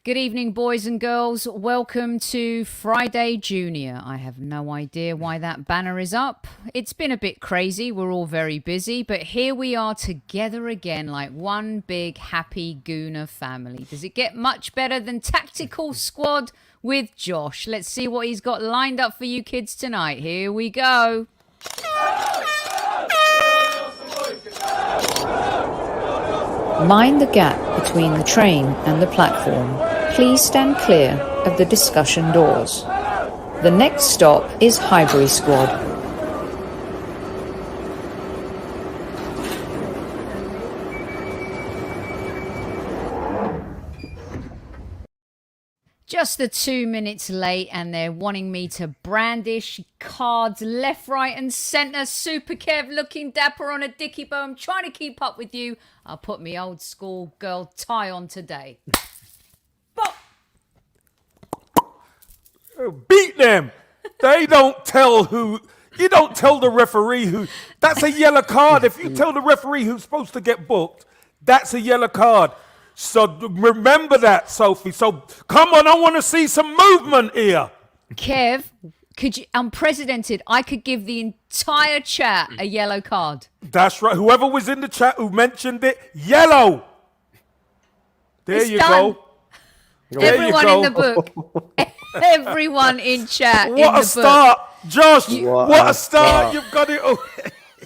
Good evening, boys and girls. Welcome to Friday Junior. I have no idea why that banner is up. It's been a bit crazy. We're all very busy, but here we are together again like one big happy Gooner family. Does it get much better than Tactical Squad with Josh? Let's see what he's got lined up for you kids tonight. Here we go. Mind the gap between the train and the platform. Please stand clear of the discussion doors. The next stop is Highbury Squad. Just the 2 minutes late and they're wanting me to brandish cards left, right and centre. Super Kev looking dapper on a dicky bow. I'm trying to keep up with you. I'll put my old school girl tie on today. Beat them. They don't tell who. You don't tell the referee who. That's a yellow card. If you tell the referee who's supposed to get booked, that's a yellow card. So remember that, Sophie. So come on, I want to see some movement here. Kev, could you? Unprecedented. I could give the entire chat a yellow card. That's right. Whoever was in the chat who mentioned it, yellow. There It's you done. go. There Everyone you go. in the book. Everyone in chat. What in a the start, Josh! What What a a start! start. You've got it all.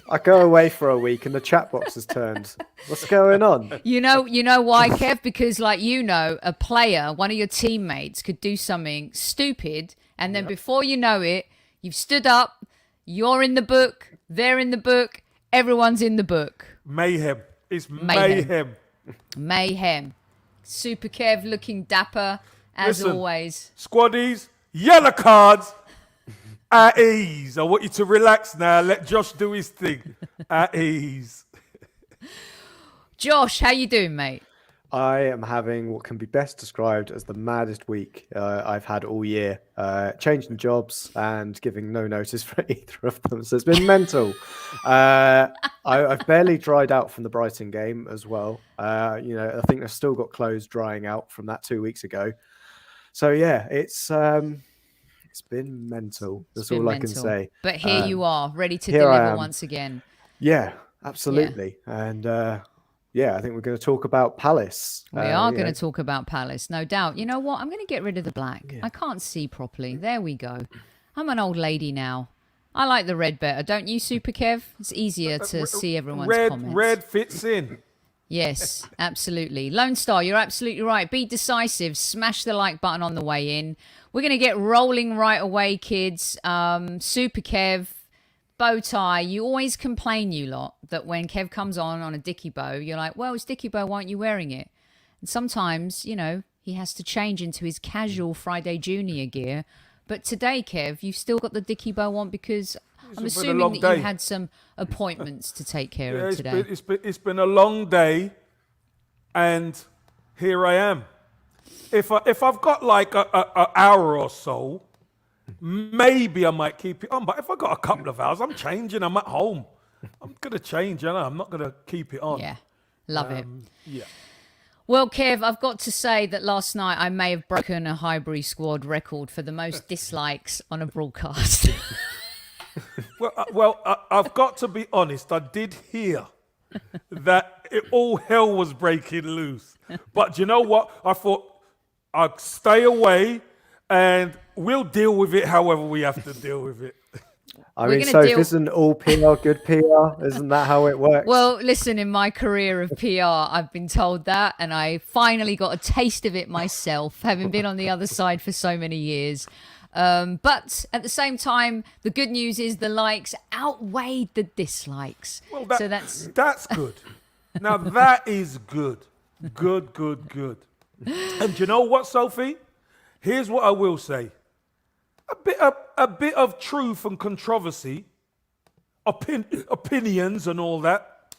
I go away for a week and the chat box has turned. What's going on? You know why, Kev? Because a player, one of your teammates could do something stupid, and then before you know it, you've stood up, you're in the book, they're in the book, everyone's in the book. Mayhem. It's mayhem. Mayhem. Super Kev looking dapper as Listen, always. Squaddies, yellow cards at ease. I want you to relax now. Let Josh do his thing at ease. Josh, how you doing, mate? I am having what can be best described as the maddest week I've had all year. Changing jobs and giving no notice for either of them. So it's been mental. I've barely dried out from the Brighton game as well. I think I've still got clothes drying out from that 2 weeks ago. So yeah, it's been mental. That's all I can say. But here you are, ready to here I deliver am. once again. Yeah, absolutely. And I think we're going to talk about Palace. We are going to talk about Palace, no doubt. You know what? I'm going to get rid of the black. Yeah. I can't see properly. There we go. I'm an old lady now. I like the red better, don't you, Super Kev? It's easier to see everyone's comments. Red fits in. Yes, absolutely. Lone Star, you're absolutely right. Be decisive. Smash the like button on the way in. We're going to get rolling right away, kids. Super Kev, bow tie. You always complain, you lot, that when Kev comes on a dicky bow, you're like, well, it's dicky bow. Why aren't you wearing it? And sometimes, he has to change into his casual Friday Junior gear. But today, Kev, you've still got the dicky bow on because I'm assuming that you had some appointments to take care of today. It's been a long day, and here I am. If I've got like an hour or so, maybe I might keep it on. But if I've got a couple of hours, I'm changing. I'm at home. I'm gonna change. I'm not gonna keep it on. Yeah, love it. Yeah. Well, Kev, I've got to say that last night I may have broken a Highbury Squad record for the most dislikes on a broadcast. I've got to be honest. I did hear that all hell was breaking loose. But you know what? I thought I'd stay away and we'll deal with it however we have to deal with it. Isn't all PR good PR? Isn't that how it works? Well, listen, in my career of PR, I've been told that, and I finally got a taste of it myself, having been on the other side for so many years. But at the same time, the good news is the likes outweighed the dislikes. Well, that's good. Now that is good. Good. And you know what, Sophie? Here's what I will say. A bit of truth and controversy, opinions and all that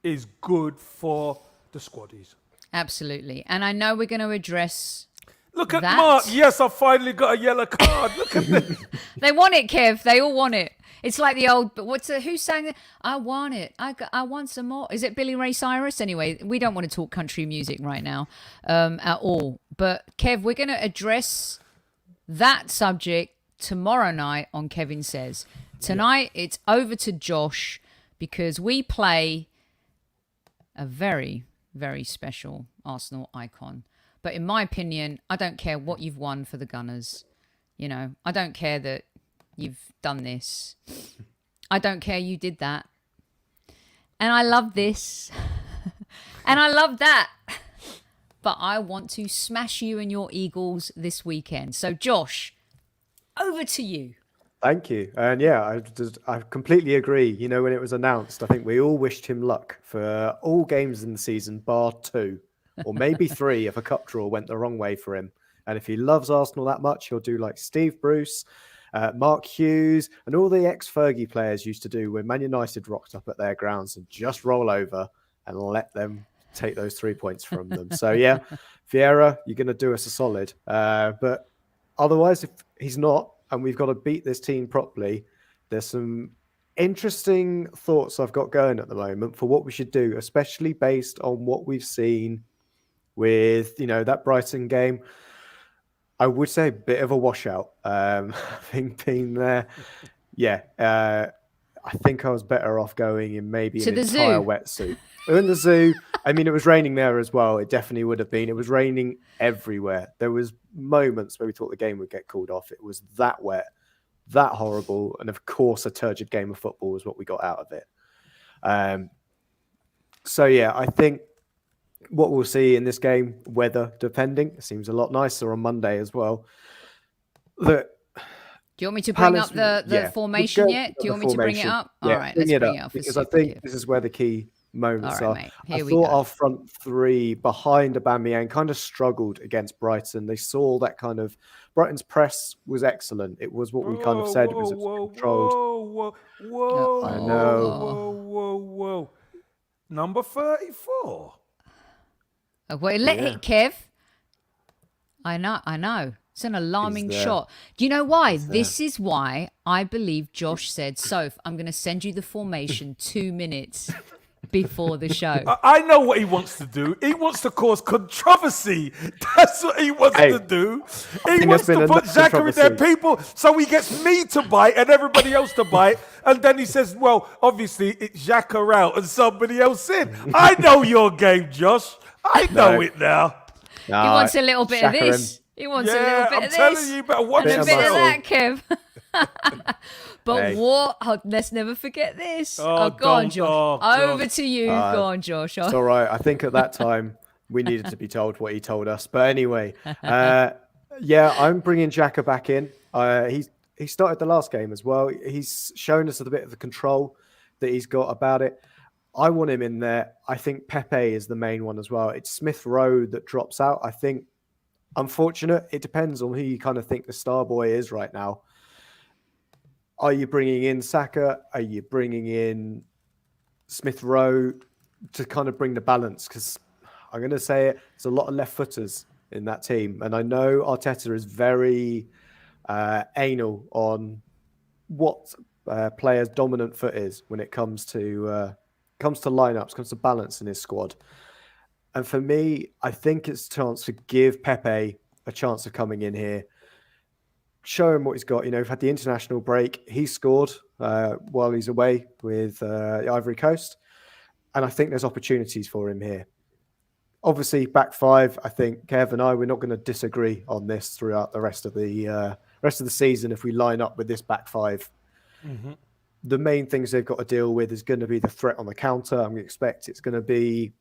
is good for the squaddies. Absolutely. And I know we're going to address Look at That- Mark. Yes, I finally got a yellow card. Look at this. They want it, Kev. They all want it. It's like the old, but who sang it? I want it. I want some more. Is it Billy Ray Cyrus? Anyway, we don't want to talk country music right now at all. But Kev, we're going to address that subject tomorrow night on Kevin Says. Tonight, it's over to Josh because we play a very, very special Arsenal icon. But in my opinion, I don't care what you've won for the Gunners. You know, I don't care that you've done this. I don't care you did that. And I love this. And I love that. But I want to smash you and your Eagles this weekend. So, Josh, over to you. Thank you. And yeah, I completely agree. You know, when it was announced, I think we all wished him luck for all games in the season, bar 2, or maybe 3 if a cup draw went the wrong way for him. And if he loves Arsenal that much, he'll do like Steve Bruce, Mark Hughes, and all the ex-Fergie players used to do when Man United rocked up at their grounds and just roll over and let them take those 3 points from them. So yeah, Vieira, you're going to do us a solid. But otherwise, if he's not, and we've got to beat this team properly, there's some interesting thoughts I've got going at the moment for what we should do, especially based on what we've seen with, you know, that Brighton game. I would say a bit of a washout. I think being there, I think I was better off going in maybe To an the entire zoo. wetsuit. In the zoo, I mean, it was raining there as well. It definitely would have been. It was raining everywhere. There was moments where we thought the game would get called off. It was that wet, that horrible, and of course, a turgid game of football was what we got out of it. So yeah, I think what we'll see in this game, weather depending, it seems a lot nicer on Monday as well. That Do you want me to bring Palace, up the yeah, formation we'll go yet? with Do you the want me to bring it formation. up? Yeah, All right, let's bring it up. for because I Super think Kev. this is where the key moments All are. right, mate. I Here we thought go. our front 3 behind Aubameyang kind of struggled against Brighton. They saw that kind of Brighton's press was excellent. It was what we kind of said. It was controlled. Whoa. I know. Whoa. Number 34. Well, let it, Kev. I know. It's an alarming there. shot. Do you know why? This is why I believe Josh said, Soph, I'm going to send you the formation 2 minutes before the show. I know what he wants to do. He wants to cause controversy. That's what he wants to do. He think wants there's to been put enough Xhaka in there, controversy. people, so he gets me to bite and everybody else to bite. And then he says, well, obviously, it's Xhaka out and somebody else in. I know your game, Josh. I know it now. He wants a little bit of this. He wants a little Yeah, bit I'm of telling this. you, you better watch And a Bit bit of of yourself. that, Kev. But Hey. what? Oh, let's never forget this. Oh, Go on, don't- Josh. oh, Over Josh. to you. Go on, Josh. It's all right. I think at that time we needed to be told what he told us. But anyway, I'm bringing Xhaka back in. He started the last game as well. He's shown us a bit of the control that he's got about it. I want him in there. I think Pepe is the main one as well. It's Smith Rowe that drops out. I think, unfortunate. It depends on who you kind of think the star boy is right now. Are you bringing in Saka? Are you bringing in Smith Rowe to kind of bring the balance? Because I'm going to say it, there's a lot of left footers in that team. And I know Arteta is very anal on what players' dominant foot is when it comes to lineups, comes to balance in his squad. And for me, I think it's a chance to give Pepe a chance of coming in here, show him what he's got. You know, we've had the international break. He scored while he's away with the Ivory Coast. And I think there's opportunities for him here. Obviously, back 5, I think Kev and I, we're not going to disagree on this throughout the rest of the season if we line up with this back 5. Mm-hmm. The main things they've got to deal with is going to be the threat on the counter. I'm going to expect it's going to be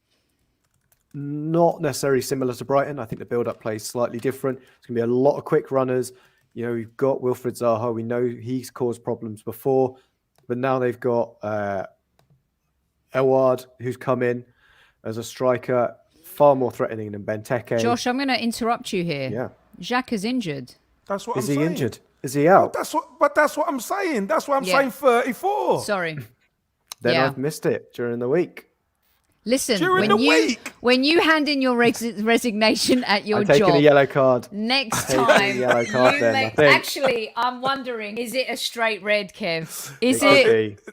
not necessarily similar to Brighton. I think the build-up play is slightly different. It's going to be a lot of quick runners. You know, we've got Wilfried Zaha. We know he's caused problems before, but now they've got Elward, who's come in as a striker, far more threatening than Benteke. Josh, I'm going to interrupt you here. Yeah. Xhaka's injured. That's what Is I'm he saying. injured? Is he out? That's what I'm saying. That's why I'm Yeah. saying 34. Sorry. Then Yeah. I've missed it during the week. Listen, During the week. when you hand in your resignation at your I'm taking job, a yellow card. next Taking a time, yellow card you then, I make. think. Actually, I'm wondering: is it a straight red, Kev? Is It could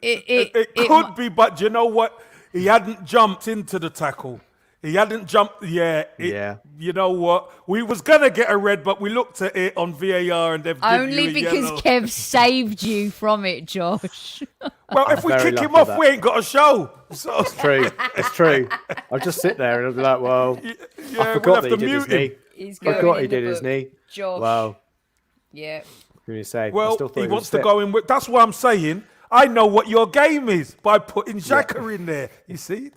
it? be. It could be, but you know what? He hadn't jumped into the tackle. He hadn't jumped. Yeah. You know what? We was gonna get a red, but we looked at it on VAR and they've given Only you a because yellow. Kev saved you from it, Josh. Well, if we very kick him lucky off, that. we ain't got a show. So True. It's true. I'll just sit there and I'll be like, well, yeah, I we'll forgot have that to he did his mute him. knee. He's Forgot going he in the did his book. knee. Josh. Wow. Yeah. What can you say? I Well, still thought he was wants to fit. go in with. That's what I'm saying. I know what your game is by putting Xhaka in there. You see?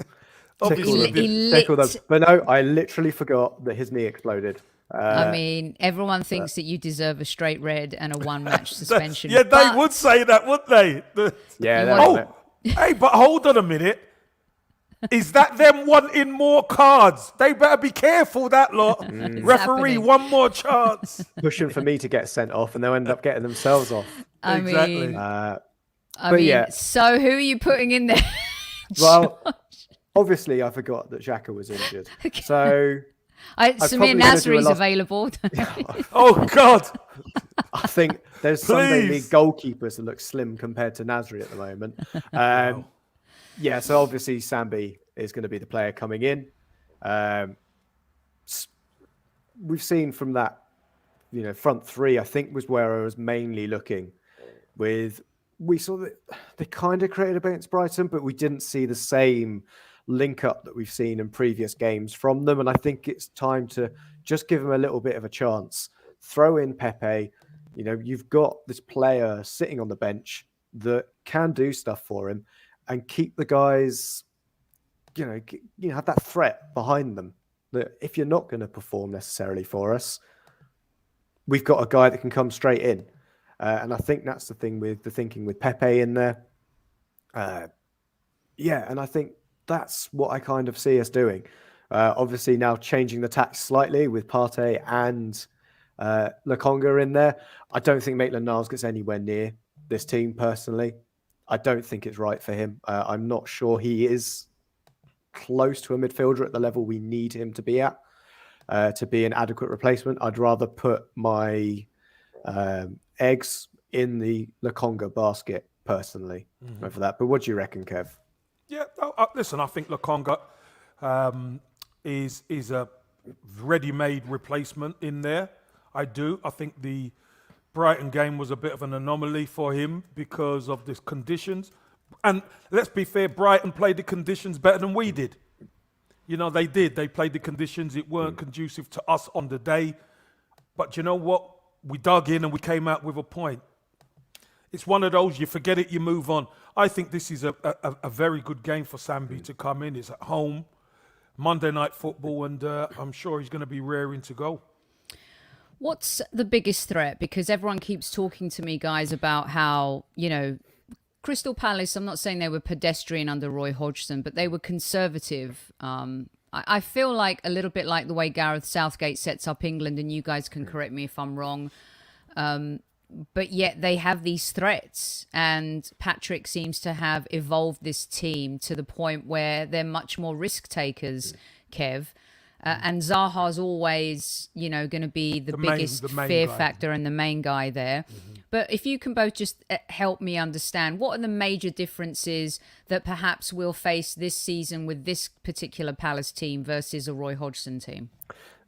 Obviously, Tickle them. But no, I literally forgot that his knee exploded. I mean, everyone thinks that you deserve a straight red and a one-match suspension. yeah, they but would say that, wouldn't they? Yeah. You that want- was it. Hey, but hold on a minute. Is that them wanting more cards? They better be careful, that lot. Referee, happening. one more chance. Pushing for me to get sent off, and they'll end up getting themselves off. I Exactly. mean, But yeah. So who are you putting in there? Well, obviously, I forgot that Xhaka was injured. So Samir probably gonna do a Nasri's lot- available. Oh, God. I think there's Sunday League Please. goalkeepers that look slim compared to Nasri at the moment. Yeah, so obviously Sambi is going to be the player coming in. We've seen from that, front three, I think was where I was mainly looking. We saw that they kind of created against Brighton, but we didn't see the same link up that we've seen in previous games from them. And I think it's time to just give them a little bit of a chance. Throw in Pepe. You've got this player sitting on the bench that can do stuff for him and keep the guys, have that threat behind them that if you're not going to perform necessarily for us, we've got a guy that can come straight in. And I think that's the thing with the thinking with Pepe in there. And I think that's what I kind of see us doing. Obviously now changing the tack slightly with Partey and Lokonga in there. I don't think Maitland-Niles gets anywhere near this team personally. I don't think it's right for him. I'm not sure he is close to a midfielder at the level we need him to be at to be an adequate replacement. I'd rather put my eggs in the Lokonga basket personally for that. But what do you reckon, Kev? Yeah, listen, I think Lokonga is a ready-made replacement in there. I do. I think the Brighton game was a bit of an anomaly for him because of the conditions. And let's be fair, Brighton played the conditions better than we did. They did. They played the conditions. It weren't conducive to us on the day. But you know what? We dug in and we came out with a point. It's one of those, you forget it, you move on. I think this is a very good game for Sambi to come in. It's at home, Monday Night Football, and I'm sure he's going to be raring to go. What's the biggest threat? Because everyone keeps talking to me, guys, about how, Crystal Palace, I'm not saying they were pedestrian under Roy Hodgson, but they were conservative. I feel like a little bit like the way Gareth Southgate sets up England, and you guys can correct me if I'm wrong. But yet they have these threats, and Patrick seems to have evolved this team to the point where they're much more risk takers, Kev. And Zaha's always, going to be the biggest fear factor and the main guy there. But if you can both just help me understand, what are the major differences that perhaps we'll face this season with this particular Palace team versus a Roy Hodgson team?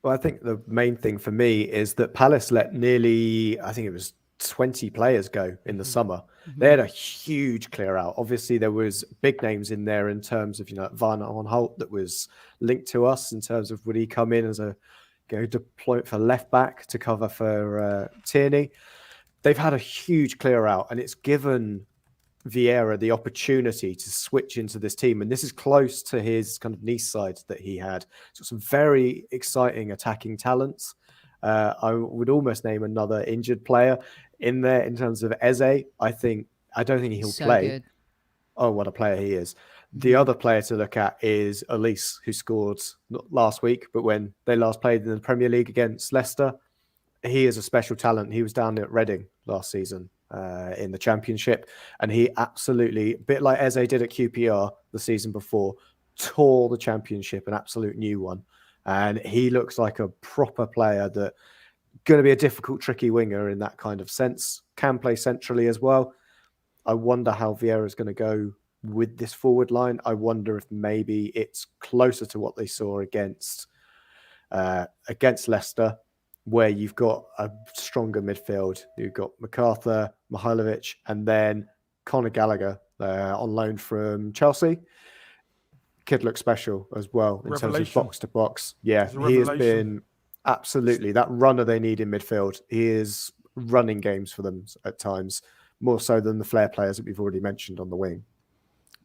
Well, I think the main thing for me is that Palace let nearly, I think it was 20 players go in the summer. They had a huge clear out. Obviously, there was big names in there in terms of, Van Aanholt that was linked to us in terms of would he come in as a deployment for left back to cover for Tierney. They've had a huge clear out, and it's given Vieira the opportunity to switch into this team. And this is close to his kind of Nice side that he had. He's got some very exciting attacking talents. I would almost name another injured player in there in terms of Eze. I don't think he'll play. Good. Oh, what a player he is. The other player to look at is Elise, who scored not last week, but when they last played in the Premier League against Leicester. He is a special talent. He was down at Reading last season in the Championship, and he absolutely, a bit like Eze did at QPR the season before, tore the Championship, an absolute new one. And he looks like a proper player that going to be a difficult, tricky winger in that kind of sense. Can play centrally as well. I wonder how Vieira is going to go with this forward line. I wonder if maybe it's closer to what they saw against Leicester, where you've got a stronger midfield. You've got MacArthur, Mihailovic, and then Conor Gallagher on loan from Chelsea. Kid looks special as well in terms of box to box. Yeah, he has been absolutely that runner they need in midfield. He is running games for them at times, more so than the flair players that we've already mentioned on the wing.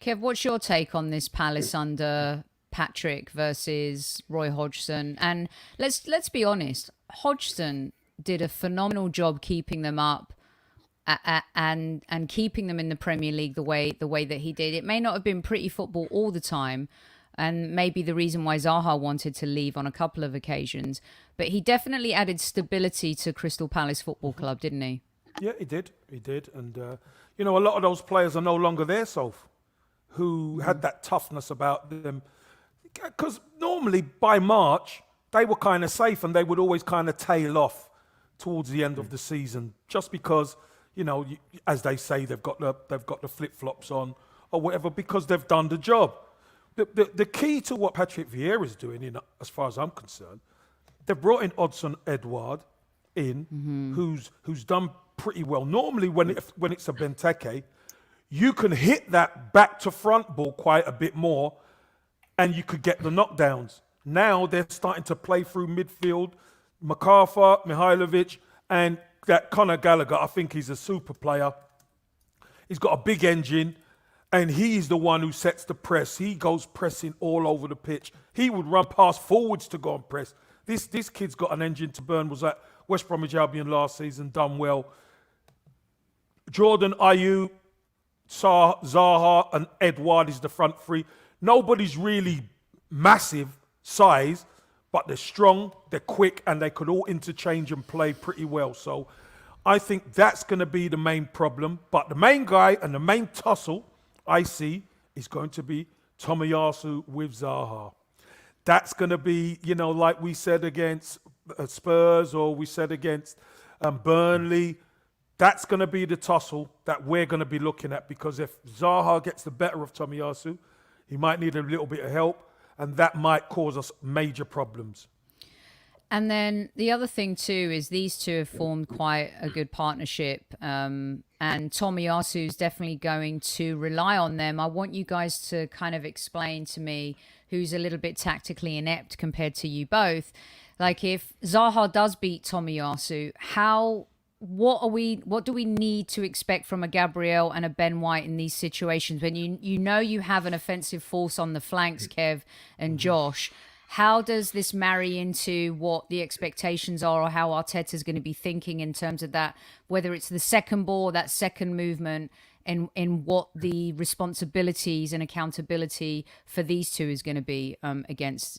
Kev, what's your take on this Palace under Patrick versus Roy Hodgson? And let's be honest, Hodgson did a phenomenal job keeping them up and keeping them in the Premier League the way that he did. It may not have been pretty football all the time, and maybe the reason why Zaha wanted to leave on a couple of occasions, but he definitely added stability to Crystal Palace Football Club, didn't he? Yeah, he did. And, a lot of those players are no longer there, Soph, who had that toughness about them. Because normally by March, they were kind of safe and they would always kind of tail off towards the end of the season just because, as they say, they've got the flip-flops on or whatever because they've done the job. The key to what Patrick Vieira is doing, as far as I'm concerned, they've brought in Odsonne Edouard who's done pretty well. Normally, when it's a Benteke, you can hit that back to front ball quite a bit more, and you could get the knockdowns. Now they're starting to play through midfield. MacArthur, Mihailovic, and that Conor Gallagher. I think he's a super player. He's got a big engine, and he's the one who sets the press. He goes pressing all over the pitch. He would run past forwards to go and press. This kid's got an engine to burn. Was at West Bromwich Albion last season, done well. Jordan Ayew, Zaha, and Edouard is the front three. Nobody's really massive size, but they're strong, they're quick, and they could all interchange and play pretty well. So I think that's going to be the main problem. But the main guy and the main tussle I see is going to be Tomiyasu with Zaha. That's going to be, like we said against Spurs or we said against Burnley. That's going to be the tussle that we're going to be looking at, because if Zaha gets the better of Tomiyasu, he might need a little bit of help, and that might cause us major problems. And then the other thing too is these two have formed quite a good partnership, and Tomiyasu is definitely going to rely on them. I want you guys to kind of explain to me, who's a little bit tactically inept compared to you both, like if Zaha does beat Tomiyasu, what do we need to expect from a Gabriel and a Ben White in these situations when you have an offensive force on the flanks, Kev and Josh? How does this marry into what the expectations are, or how Arteta's going to be thinking in terms of that, whether it's the second ball, that second movement, and in what the responsibilities and accountability for these two is going to be against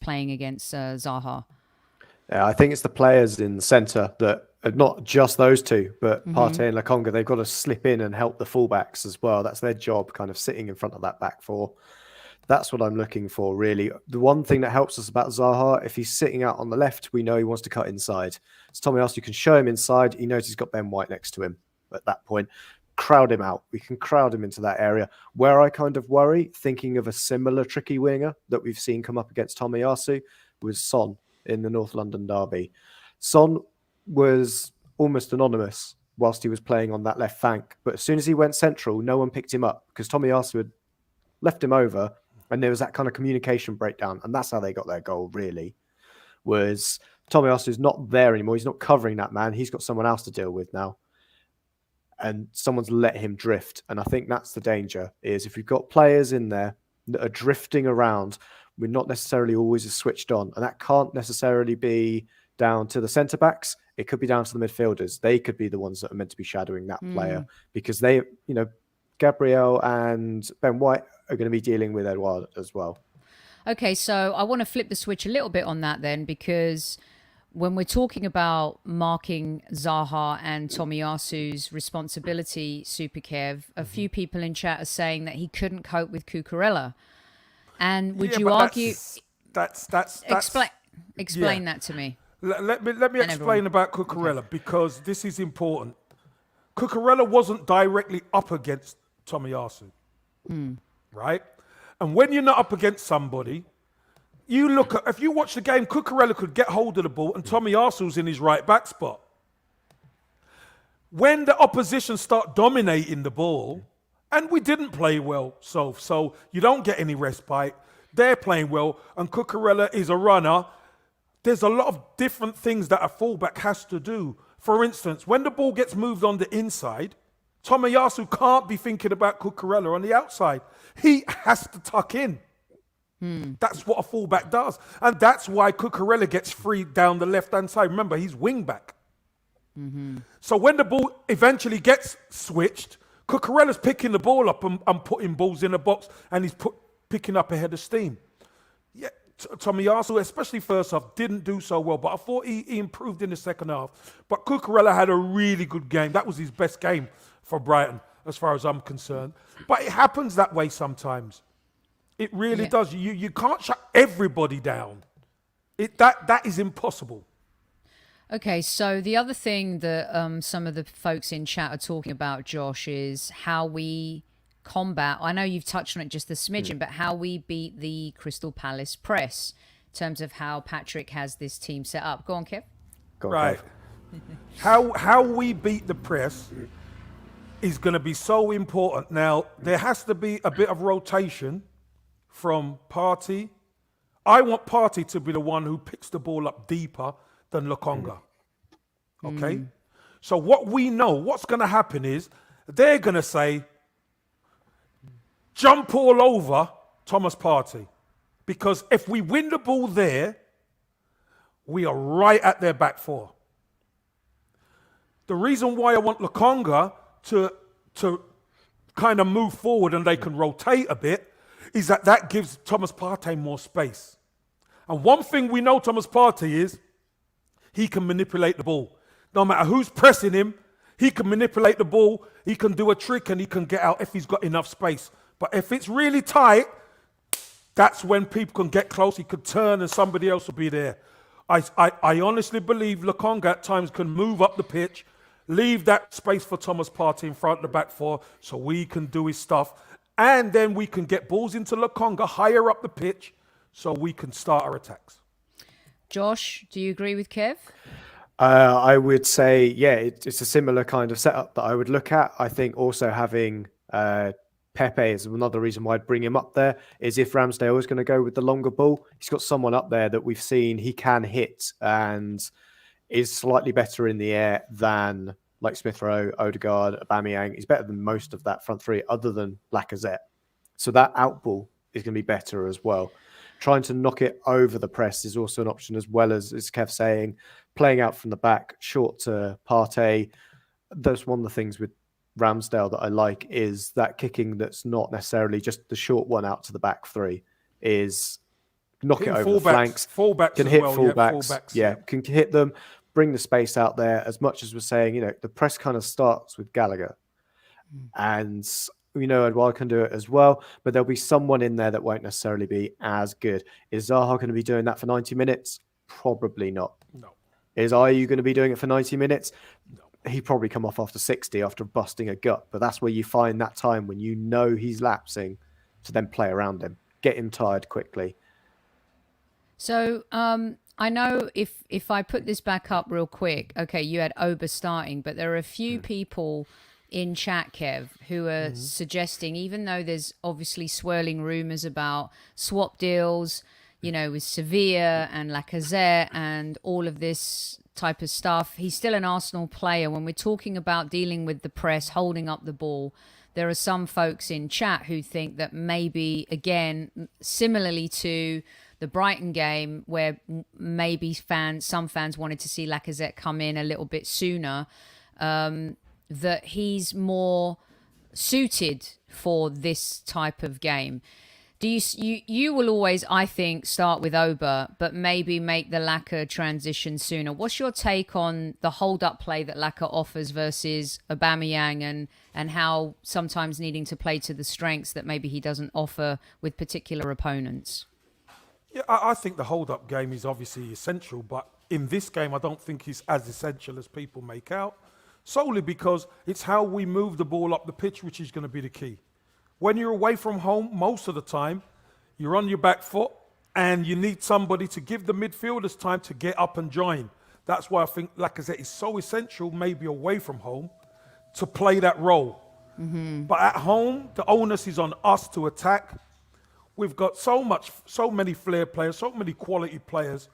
playing against Zaha? Yeah, I think it's the players in the centre that are not just those two, but Partey and Lokonga. They've got to slip in and help the fullbacks as well. That's their job, kind of sitting in front of that back four. That's what I'm looking for, really. The one thing that helps us about Zaha, if he's sitting out on the left, we know he wants to cut inside. So Tomiyasu can show him inside. He knows he's got Ben White next to him at that point. Crowd him out. We can crowd him into that area. Where I kind of worry, thinking of a similar tricky winger that we've seen come up against Tomiyasu, was Son in the North London derby. Son was almost anonymous whilst he was playing on that left flank. But as soon as he went central, no one picked him up because Tomiyasu had left him over, and there was that kind of communication breakdown. And that's how they got their goal, really, was Tomiyasu's not there anymore. He's not covering that man. He's got someone else to deal with now. And someone's let him drift. And I think that's the danger, is if you've got players in there that are drifting around, we're not necessarily always as switched on. And that can't necessarily be down to the centre-backs. It could be down to the midfielders. They could be the ones that are meant to be shadowing that player, because they, Gabriel and Ben White are going to be dealing with Edouard as well. Okay, so I want to flip the switch a little bit on that then, because when we're talking about marking Zaha and Tomiyasu's responsibility, Super Kev, a few people in chat are saying that he couldn't cope with Cucurella. And would Yeah, you but argue? That's Explain yeah. that to me. Let me And explain everyone. about Cucurella because this is important. Cucurella wasn't directly up against Tomiyasu, right? And when you're not up against somebody, you look at, if you watch the game, Cucurella could get hold of the ball and Tomiyasu's in his right back spot. When the opposition start dominating the ball, and we didn't play well, so you don't get any respite. They're playing well, and Cucurella is a runner. There's a lot of different things that a fullback has to do. For instance, when the ball gets moved on the inside, Tomiyasu can't be thinking about Cucurella on the outside. He has to tuck in. That's what a fullback does. And that's why Cucurella gets free down the left-hand side. Remember, he's wing-back. So when the ball eventually gets switched, Cucurella's picking the ball up and putting balls in the box, and he's picking up a head of steam. Yeah, Tomiyasu, especially first half, didn't do so well, but I thought he improved in the second half. But Cucurella had a really good game. That was his best game for Brighton, as far as I'm concerned. But it happens that way sometimes. It really does. You can't shut everybody down. That is impossible. Okay, so the other thing that some of the folks in chat are talking about, Josh, is how we combat. I know you've touched on it just a smidgen, but how we beat the Crystal Palace press in terms of how Patrick has this team set up. Go on, Kev. Go on, Right. Kev. How we beat the press is going to be so important. Now, there has to be a bit of rotation from Partey. I want Partey to be the one who picks the ball up deeper than Lokonga. Okay? So what we know, what's going to happen is they're going to say, jump all over Thomas Partey. Because if we win the ball there, we are right at their back four. The reason why I want Lokonga to kind of move forward and they can rotate a bit is that gives Thomas Partey more space. And one thing we know Thomas Partey is he can manipulate the ball. No matter who's pressing him, he can manipulate the ball, he can do a trick and he can get out if he's got enough space. But if it's really tight, that's when people can get close, he could turn and somebody else will be there. I honestly believe Lokonga at times can move up the pitch, leave that space for Thomas Partey in front of the back four so we can do his stuff. And then we can get balls into Lokonga higher up the pitch so we can start our attacks. Josh, do you agree with Kev? I would say, yeah, it's a similar kind of setup that I would look at. I think also having Pepe is another reason why I'd bring him up there, is if Ramsdale is going to go with the longer ball, he's got someone up there that we've seen he can hit and is slightly better in the air than like Smith Rowe, Odegaard, Aubameyang. He's better than most of that front three other than Lacazette. So that out ball is going to be better as well. Trying to knock it over the press is also an option, as well as Kev saying, playing out from the back, short to Partey. That's one of the things with Ramsdale that I like, is that kicking that's not necessarily just the short one out to the back three, is knock it over the flanks. Fullbacks can as hit well, fullbacks. Yeah, can hit them, bring the space out there. As much as we're saying, the press kind of starts with Gallagher. And we know Edouard can do it as well, but there'll be someone in there that won't necessarily be as good. Is Zaha going to be doing that for 90 minutes? Probably not. No. Is Ayew going to be doing it for 90 minutes? No. He'd probably come off after 60 after busting a gut, but that's where you find that time when you know he's lapsing to then play around him, get him tired quickly. So I know if I put this back up real quick, okay, you had Oba starting, but there are a few people in chat, Kev, who are suggesting, even though there's obviously swirling rumours about swap deals, with Sevilla and Lacazette and all of this type of stuff, he's still an Arsenal player. When we're talking about dealing with the press, holding up the ball, there are some folks in chat who think that maybe, again, similarly to the Brighton game, where maybe some fans wanted to see Lacazette come in a little bit sooner, that he's more suited for this type of game. Do you will always, I think, start with Oba, but maybe make the Laka transition sooner. What's your take on the hold-up play that Laka offers versus Aubameyang and how sometimes needing to play to the strengths that maybe he doesn't offer with particular opponents? Yeah, I think the hold-up game is obviously essential, but in this game, I don't think it's as essential as people make out, solely because it's how we move the ball up the pitch, which is going to be the key. When you're away from home, most of the time, you're on your back foot and you need somebody to give the midfielders time to get up and join. That's why I think, like I said, it's so essential, maybe away from home, to play that role. But at home, the onus is on us to attack. We've got so many flair players, so many quality players.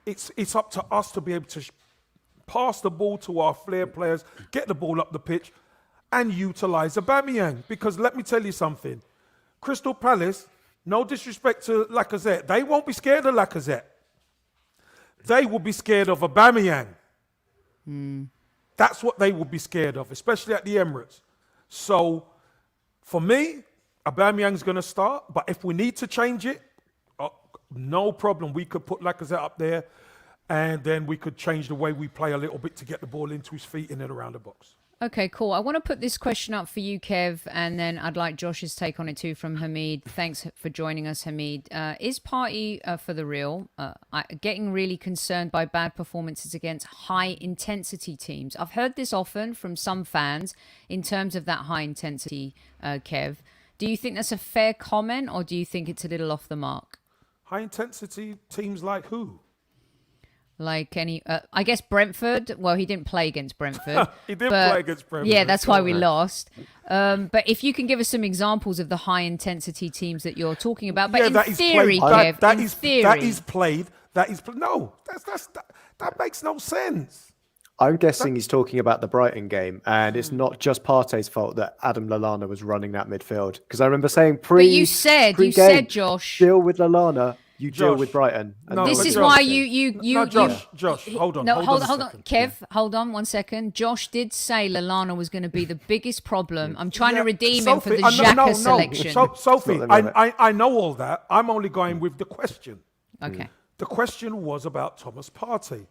It's up to us to be able to pass the ball to our flair players, get the ball up the pitch, and utilise Aubameyang. Because let me tell you something. Crystal Palace, no disrespect to Lacazette, they won't be scared of Lacazette. They will be scared of Aubameyang. That's what they will be scared of, especially at the Emirates. So, for me, Aubameyang's going to start. But if we need to change it, no problem. We could put Lacazette up there, and then we could change the way we play a little bit to get the ball into his feet in and around the box. Okay, cool. I want to put this question up for you, Kev, and then I'd like Josh's take on it too from Hamid. Thanks for joining us, Hamid. Is Partey for the real getting really concerned by bad performances against high-intensity teams? I've heard this often from some fans in terms of that high intensity, Kev. Do you think that's a fair comment, or do you think it's a little off the mark? High-intensity teams like who? Like any, I guess Brentford. Well, he didn't play against Brentford. He did play against Brentford. Yeah, that's why we lost. But if you can give us some examples of the high intensity teams that you're talking about, but in theory, Kev, that makes no sense. I'm guessing he's talking about the Brighton game, and it's not just Partey's fault that Adam Lallana was running that midfield. Because I remember saying but you said, Josh, deal with Lallana. You deal with Brighton. This is why Josh, hold on. Hold on. Kev, hold on 1 second. Josh did say Lallana was going to be the biggest problem. I'm trying to redeem him for the Xhaka selection. Sophie, I know all that. I'm only going with the question. Okay. The question was about Thomas Partey.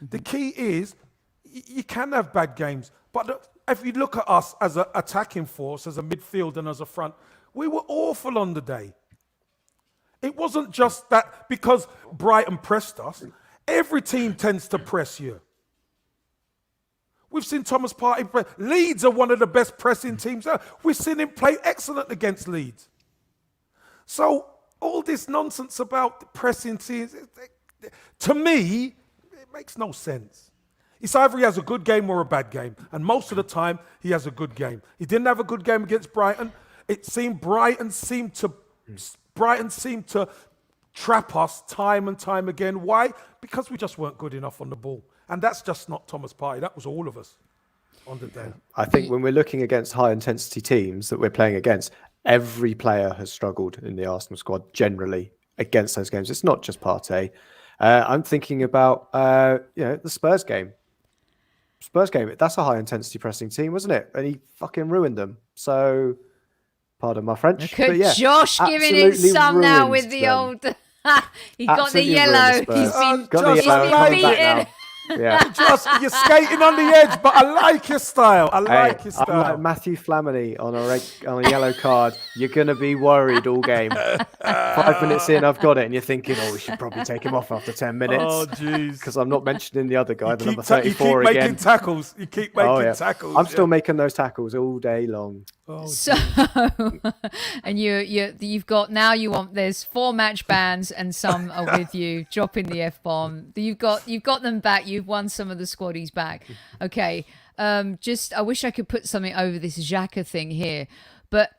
The key is you can have bad games, but if you look at us as an attacking force, as a midfield and as a front, we were awful on the day. It wasn't just that because Brighton pressed us. Every team tends to press you. We've seen Thomas Partey press. Leeds are one of the best pressing teams. We've seen him play excellent against Leeds. So all this nonsense about pressing teams, to me, it makes no sense. It's either he has a good game or a bad game. And most of the time, he has a good game. He didn't have a good game against Brighton. It seemed Brighton seemed to trap us time and time again. Why? Because we just weren't good enough on the ball. And that's just not Thomas Partey. That was all of us on the day. I think when we're looking against high-intensity teams that we're playing against, every player has struggled in the Arsenal squad generally against those games. It's not just Partey. I'm thinking about the Spurs game. That's a high-intensity pressing team, wasn't it? And he fucking ruined them. So... Pardon my French. Look at Josh giving it some now with the old... He got the yellow. He's been beaten. Yeah. Josh, you're skating on the edge, but I like your style. I like your style. I'm like Matthew Flamini on a yellow card. You're going to be worried all game. 5 minutes in, I've got it, and you're thinking, we should probably take him off after 10 minutes. Oh, jeez. Because I'm not mentioning the other guy, the number 34 again. again. You keep making tackles. I'm still making those tackles all day long. Oh, so, and you've got now there's 4 match bans and some are with you dropping the F-bomb. You've got them back. You've won some of the squaddies back. Okay. I wish I could put something over this Xhaka thing here, but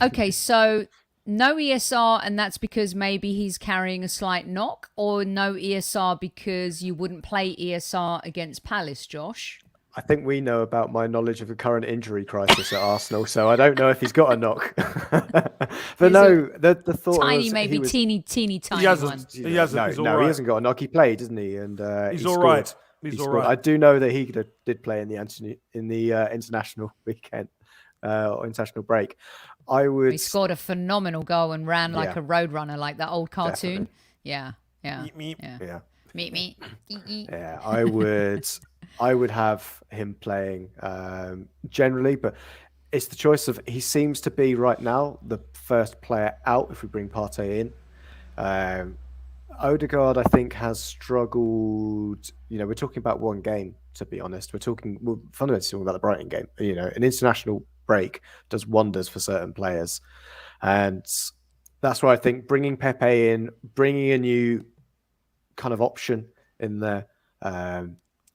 okay. So no ESR, and that's because maybe he's carrying a slight knock, or no ESR because you wouldn't play ESR against Palace, Josh. I think we know about my knowledge of the current injury crisis at Arsenal, so I don't know if he's got a knock. But no, the thought tiny, maybe teeny tiny he hasn't, one. He hasn't. No, he hasn't got a knock. He played, doesn't he? And he's all right. He's all right. I do know that he did play in the international weekend or international break. I would. He scored a phenomenal goal and ran like Yeah. a roadrunner, like that old cartoon. Definitely. Yeah. Meep. Yeah. Meet me. Yeah, I would. I would have him playing generally, but it's the choice of. He seems to be right now the first player out if we bring Partey in. Odegaard, I think, has struggled. We're talking about one game, to be honest. We're fundamentally talking about the Brighton game. An international break does wonders for certain players, and that's why I think bringing Pepe in, bringing a new kind of option in there,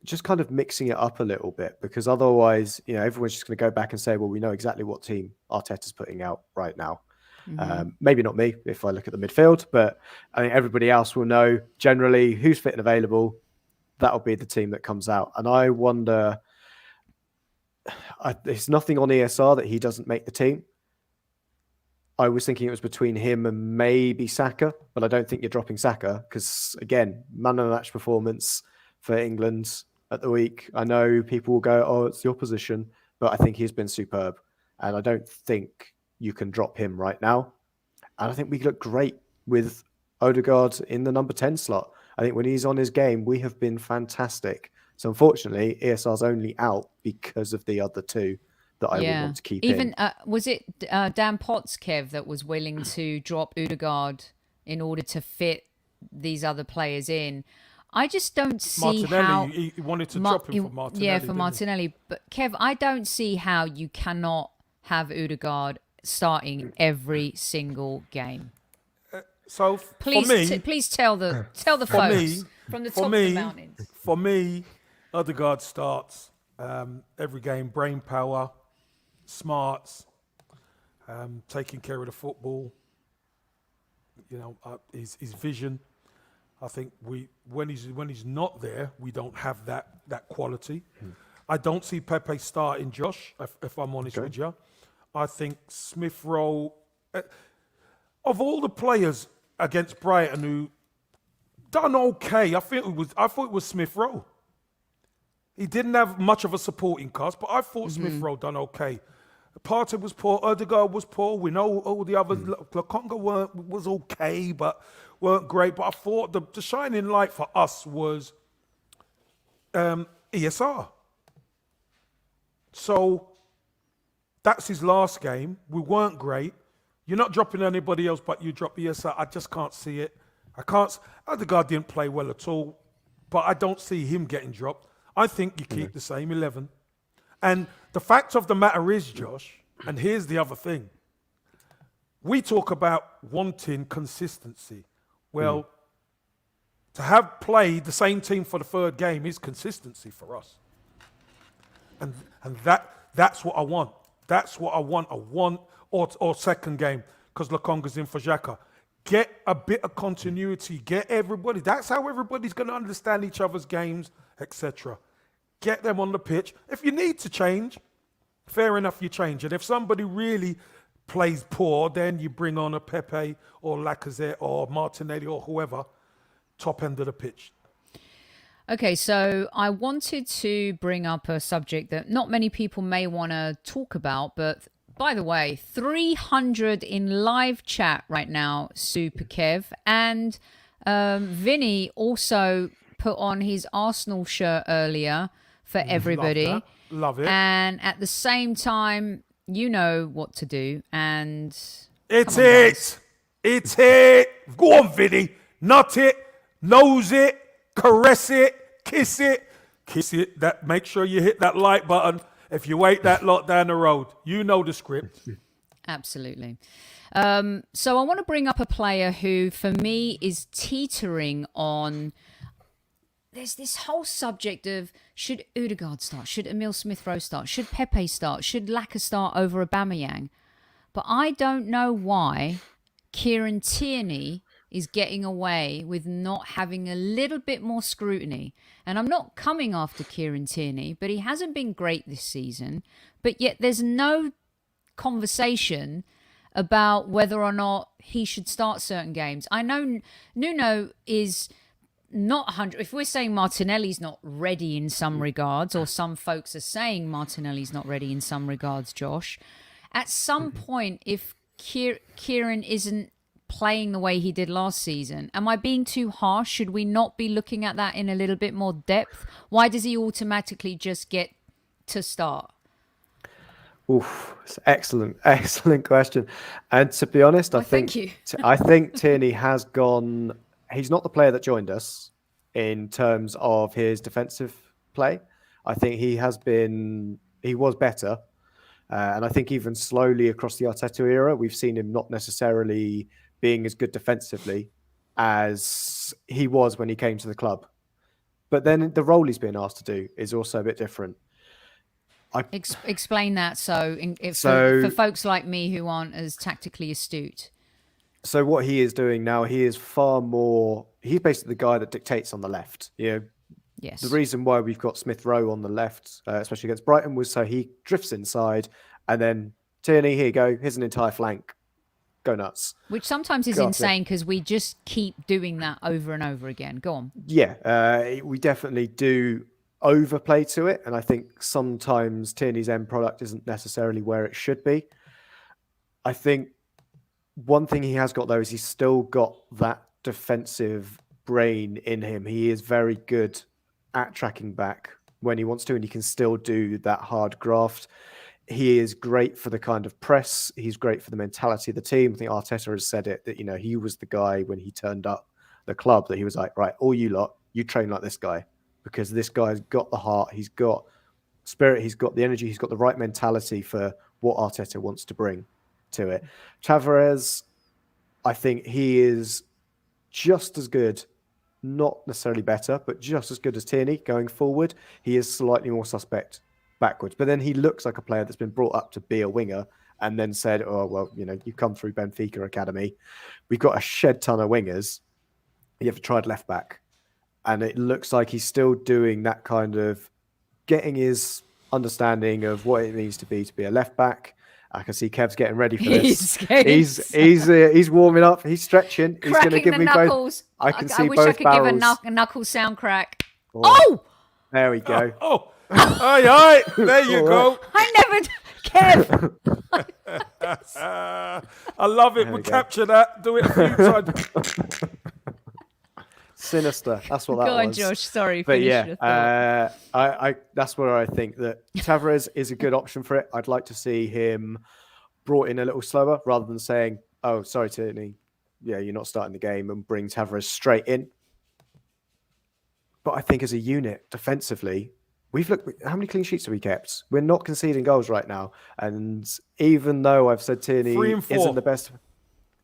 just kind of mixing it up a little bit, because otherwise, everyone's just going to go back and say, well, we know exactly what team Arteta's putting out right now. Maybe not me if I look at the midfield, but I think everybody else will know generally who's fit and available. That'll be the team that comes out. And I wonder, there's nothing on ESR that he doesn't make the team. I was thinking it was between him and maybe Saka, but I don't think you're dropping Saka because, again, man of the match performance for England at the week. I know people will go, oh, it's the opposition, but I think he's been superb. And I don't think you can drop him right now. And I think we look great with Odegaard in the number 10 slot. I think when he's on his game, we have been fantastic. So unfortunately, ESR's only out because of the other two that I would want to keep in. Was it Dan Potts, Kev, that was willing to drop Odegaard in order to fit these other players in? I just don't see how... He wanted to drop him for Martinelli. Yeah, for Martinelli. But Kev, I don't see how you cannot have Odegaard starting every single game. So please, for me, please tell the folks from the top of the mountains. For me, Odegaard starts every game. Brain power, smarts, taking care of the football. His vision. I think when he's not there, we don't have that quality. I don't see Pepe starting, Josh. If I'm honest with you, I think Smith Rowe, of all the players against Brighton who done okay, I thought it was Smith Rowe. He didn't have much of a supporting cast, but I thought Smith Rowe done okay. Partey was poor, Odegaard was poor. We know all the others. Lokonga was okay, but weren't great. But I thought the shining light for us was ESR. So that's his last game. We weren't great. You're not dropping anybody else, but you drop ESR. I just can't see it. Odegaard didn't play well at all, but I don't see him getting dropped. I think you keep the same 11. And the fact of the matter is, Josh, and here's the other thing. We talk about wanting consistency. Well, to have played the same team for the third game is consistency for us. And that's what I want. That's what I want. Or second game, because Lokonga's in for Xhaka. Get a bit of continuity. Get everybody. That's how everybody's going to understand each other's games, etc. Get them on the pitch. If you need to change, fair enough, you change. And if somebody really plays poor, then you bring on a Pepe or Lacazette or Martinelli or whoever, top end of the pitch. Okay, so I wanted to bring up a subject that not many people may want to talk about, but by the way, 300 in live chat right now, Super Kev. And Vinny also put on his Arsenal shirt earlier for everybody. Love it. And at the same time, you know what to do. And It's it. Go on, Vinny. Nut it, nose it, caress it, kiss it. Make sure you hit that like button. If you wait that lot down the road, you know the script. Absolutely. So I want to bring up a player who, for me, is teetering on... There's this whole subject of, should Odegaard start? Should Emile Smith-Rowe start? Should Pepe start? Should Laka start over Aubameyang? But I don't know why Kieran Tierney is getting away with not having a little bit more scrutiny. And I'm not coming after Kieran Tierney, but he hasn't been great this season. But yet there's no conversation about whether or not he should start certain games. I know Nuno is not 100. If we're saying Martinelli's not ready in some regards, or some folks are saying Martinelli's not ready in some regards, Josh, At some point, if Kieran isn't playing the way he did last season, am I being too harsh? Should we not be looking at that in a little bit more depth? Why does he automatically just get to start? Oof, it's excellent question. And to be honest, I think Tierney has gone. He's not the player that joined us in terms of his defensive play. I think he was better. And I think even slowly across the Arteta era, we've seen him not necessarily being as good defensively as he was when he came to the club. But then the role he's being asked to do is also a bit different. Explain that for folks like me who aren't as tactically astute. So what he is doing now, he's basically the guy that dictates on the left. Yes. The reason why we've got Smith Rowe on the left, especially against Brighton, was so he drifts inside and then Tierney, here you go, here's an entire flank. Go nuts. Which sometimes is insane because we just keep doing that over and over again. Go on. Yeah, we definitely do overplay to it. And I think sometimes Tierney's end product isn't necessarily where it should be. I think one thing he has got, though, is he's still got that defensive brain in him. He is very good at tracking back when he wants to, and he can still do that hard graft. He is great for the kind of press. He's great for the mentality of the team. I think Arteta has said it, that, he was the guy when he turned up the club that he was like, right, all you lot, you train like this guy, because this guy's got the heart, he's got spirit, he's got the energy, he's got the right mentality for what Arteta wants to bring to it. Tavares, I think he is just as good, not necessarily better, but just as good as Tierney going forward. He is slightly more suspect backwards, but then he looks like a player that's been brought up to be a winger and then said, oh, well, you come through Benfica Academy. We've got a shed ton of wingers. You have tried left back. And it looks like he's still doing that kind of getting his understanding of what it means to be a left back. I can see Kev's getting ready for this. He's warming up. He's stretching. He's going to give me knuckles. both. I wish I could barrels. give a knuckle sound crack. Oh! There we go. All right. There you go. I never... Kev. I love it. We'll capture that. Do it a few times. Sinister. That's what that was. Go on, Josh. Sorry. But yeah, I that's where I think that Tavares is a good option for it. I'd like to see him brought in a little slower rather than saying, oh, sorry, Tierney, yeah, you're not starting the game, and bring Tavares straight in. But I think as a unit, defensively, we've looked, how many clean sheets have we kept? We're not conceding goals right now. And even though I've said Tierney isn't the best.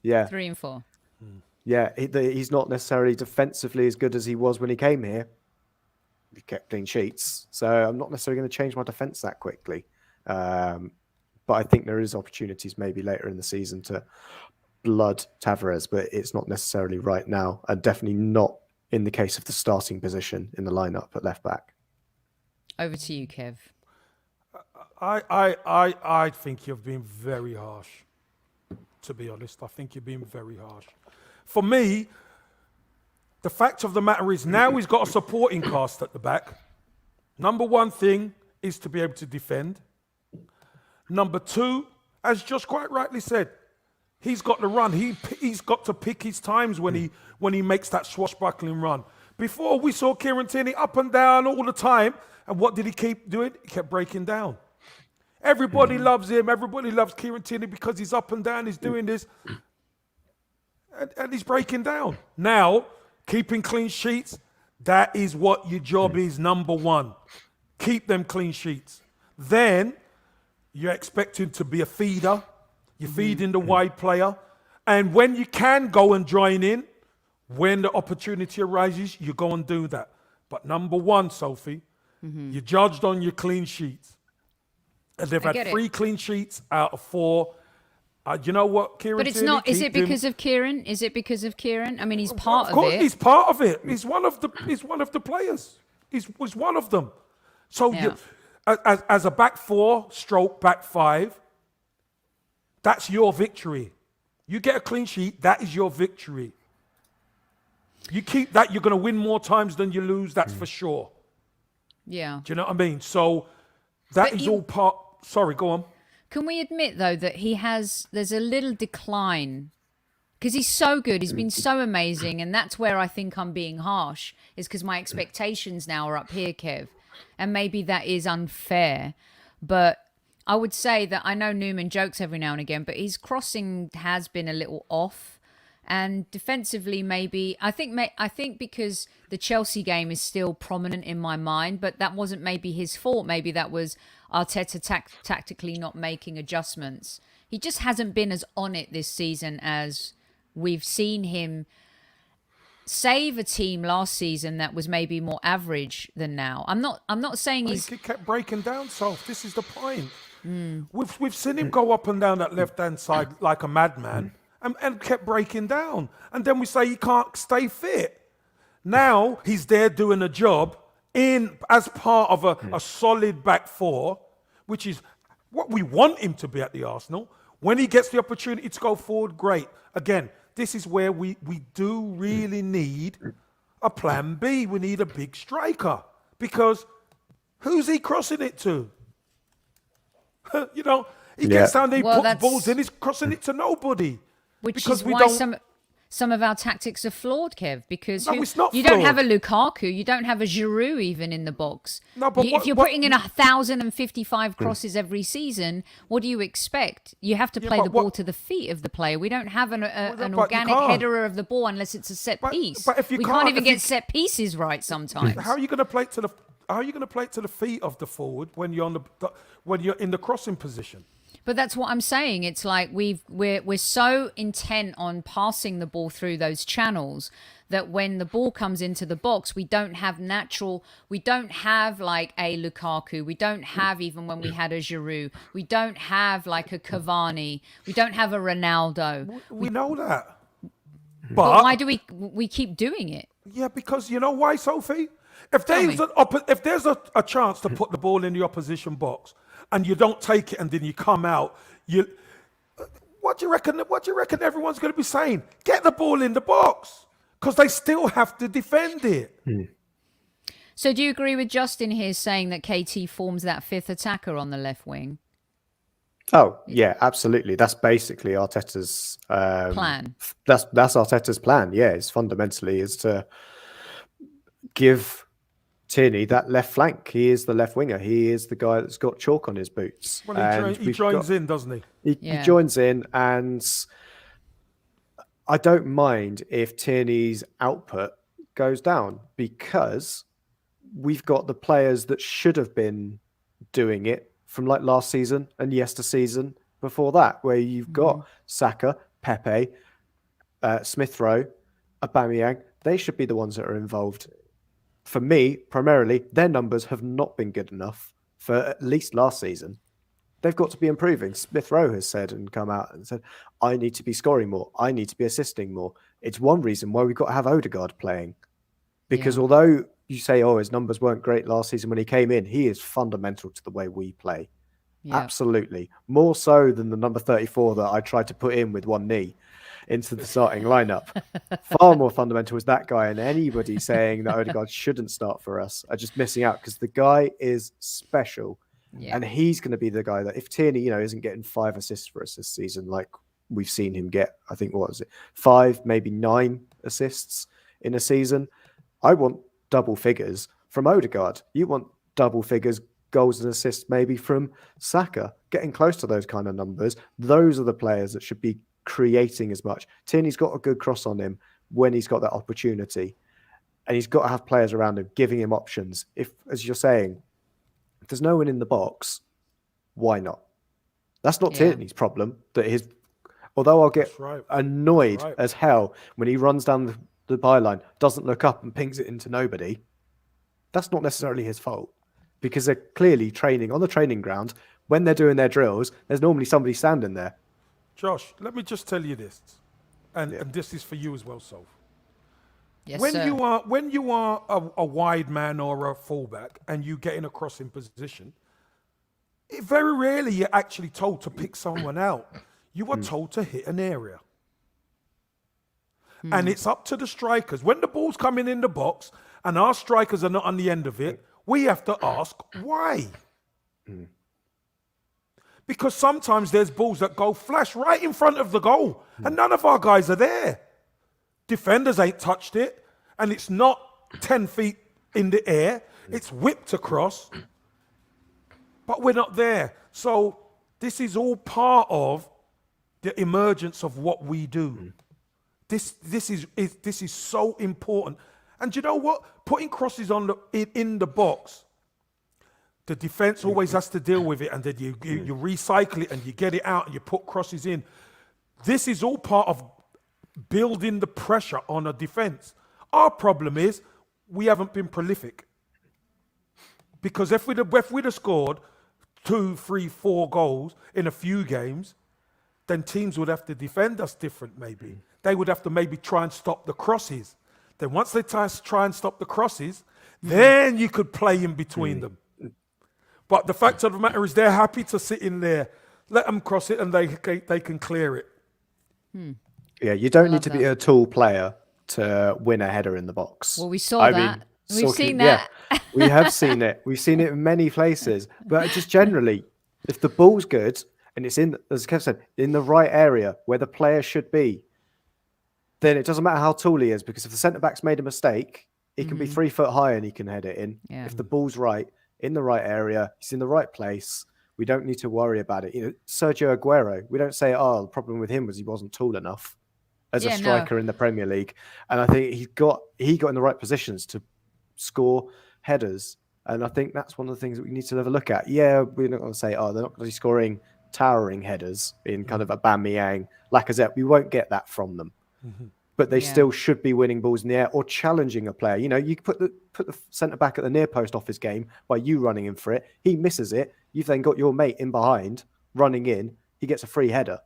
Yeah. 3 and 4. Yeah, he's not necessarily defensively as good as he was when he came here. He kept clean sheets. So I'm not necessarily going to change my defence that quickly. But I think there is opportunities maybe later in the season to blood Tavares, but it's not necessarily right now. And definitely not in the case of the starting position in the lineup at left back. Over to you, Kev. I think you've been very harsh. To be honest, I think you're being very harsh. For me, the fact of the matter is now he's got a supporting cast at the back. Number one thing is to be able to defend. Number two, as Josh quite rightly said, he's got to run. He's got to pick his times when he makes that swashbuckling run. Before, we saw Kieran Tierney up and down all the time. And what did he keep doing? He kept breaking down. Everybody loves him. Everybody loves Kieran Tierney because he's up and down. He's doing this. And he's breaking down. Now, keeping clean sheets, that is what your job is, number one. Keep them clean sheets. Then, you're expecting to be a feeder. You're feeding the wide player. And when you can go and join in, when the opportunity arises, you go and do that. But number one, Sophie, you're judged on your clean sheets. And they've had 3 clean sheets out of 4. You know what, Kieran? But it's not. Is it because of Kieran? Is it because of Kieran? I mean, he's part of it. He's part of it. He's one of the. He's one of the players. Was one of them. So as a back 4 stroke back 5, that's your victory. You get a clean sheet. That is your victory. You keep that, you're going to win more times than you lose. That's for sure. Yeah. Do you know what I mean? So that is all part. Sorry, go on. Can we admit though that there's a little decline because he's so good, he's been so amazing, and that's where I think I'm being harsh, is because my expectations now are up here, Kev, and maybe that is unfair, but I would say that I know Newman jokes every now and again, but his crossing has been a little off. And defensively, maybe I think because the Chelsea game is still prominent in my mind, but that wasn't maybe his fault. Maybe that was Arteta tactically not making adjustments. He just hasn't been as on it this season as we've seen him save a team last season that was maybe more average than now. I'm not saying he's... He kept breaking down, Soph. This is the point. We've seen him go up and down that left-hand side like a madman and kept breaking down. And then we say he can't stay fit. Now he's there doing a job as part of a solid back four, which is what we want him to be at the Arsenal. When he gets the opportunity to go forward, great. Again, this is where we do really need a plan B. We need a big striker, because who's he crossing it to? He gets down there, he puts balls in, he's crossing it to nobody. Which is why some of our tactics are flawed, Kev, because you don't have a Lukaku, you don't have a Giroud even in the box. No, but if you're putting in 1,055 crosses every season, what do you expect? You have to play the ball to the feet of the player. We don't have an organic header of the ball unless it's a set piece. But if you we can't even get set pieces right sometimes. How are you going to play it to the? How are you going to play it to the feet of the forward when you're in the crossing position? But that's what I'm saying. It's like we're so intent on passing the ball through those channels that when the ball comes into the box, we don't have like a Lukaku. We don't have, even when we had a Giroud, we don't have like a Cavani. We don't have a Ronaldo. We know that. But why do we keep doing it? Yeah, because you know why, Sophie? If there's a chance to put the ball in the opposition box, and you don't take it, and then you come out, what do you reckon? What do you reckon everyone's going to be saying? Get the ball in the box, because they still have to defend it. So, do you agree with Justin here saying that KT forms that fifth attacker on the left wing? Oh yeah, absolutely. That's basically Arteta's plan. That's Arteta's plan. Yeah, it's fundamentally is to give Tierney that left flank. He is the left winger. He is the guy that's got chalk on his boots. Well, he joins in, doesn't he? He joins in, and I don't mind if Tierney's output goes down, because we've got the players that should have been doing it from like last season and season before that, where you've got Saka, Pepe, Smith Rowe, Aubameyang. They should be the ones that are involved. For me, primarily, their numbers have not been good enough for at least last season. They've got to be improving. Smith Rowe has said and come out and said, I need to be scoring more. I need to be assisting more. It's one reason why we've got to have Odegaard playing. Because although you say, his numbers weren't great last season when he came in, he is fundamental to the way we play. Yeah. Absolutely. More so than the number 34 that I tried to put in with one knee into the starting lineup. Far more fundamental is that guy, and anybody saying that Odegaard shouldn't start for us are just missing out, because the guy is special. Yeah. And he's going to be the guy that, if Tierney, isn't getting 5 assists for us this season, like we've seen him get, I think, 5, maybe 9 assists in a season. I want double figures from Odegaard. You want double figures, goals and assists maybe from Saka. Getting close to those kind of numbers. Those are the players that should be creating as much. Tierney's got a good cross on him when he's got that opportunity, and he's got to have players around him giving him options. If, as you're saying, if there's no one in the box, why not? That's not Tierney's problem. Although I'll get annoyed as hell when he runs down the byline, doesn't look up and pings it into nobody. That's not necessarily his fault, because they're clearly training on the training ground. When they're doing their drills, there's normally somebody standing there. Josh, let me just tell you this, and this is for you as well, Soph. Yes, when sir. you are a wide man or a fullback and you get in a crossing position, very rarely you're actually told to pick someone out. You are told to hit an area. And it's up to the strikers. When the ball's coming in the box and our strikers are not on the end of it, we have to ask why. Because sometimes there's balls that go flash right in front of the goal, and none of our guys are there. Defenders ain't touched it, and it's not 10 feet in the air. It's whipped across, but we're not there. So this is all part of the emergence of what we do. This is so important. And you know what? Putting crosses on in the box, the defense always has to deal with it, and then you recycle it and you get it out and you put crosses in. This is all part of building the pressure on a defense. Our problem is we haven't been prolific. Because if we'd have scored 2, 3, 4 goals in a few games, then teams would have to defend us different maybe. They would have to maybe try and stop the crosses. Then once they try and stop the crosses, then you could play in between them. But the fact of the matter is they're happy to sit in there, let them cross it, and they can clear it. Yeah, you don't need to be a tall player to win a header in the box. Well, we saw that. We've seen that. Yeah, we have seen it. We've seen it in many places. But just generally, if the ball's good and it's in, as Kev said, in the right area where the player should be, then it doesn't matter how tall he is, because if the centre-back's made a mistake, he can be 3 foot high and he can head it in. Yeah. If the ball's right, in the right area, he's in the right place, we don't need to worry about it. You know, Sergio Aguero, we don't say, oh, the problem with him was he wasn't tall enough as a striker in the Premier League. And I think he got in the right positions to score headers. And I think that's one of the things that we need to have a look at. Yeah, we're not going to say, oh, they're not going to be scoring towering headers in kind of Aubameyang, Lacazette. We won't get that from them. But they still should be winning balls in the air or challenging a player. You know, you put the centre-back at the near post off his game by you running in for it. He misses it. You've then got your mate in behind, running in. He gets a free header.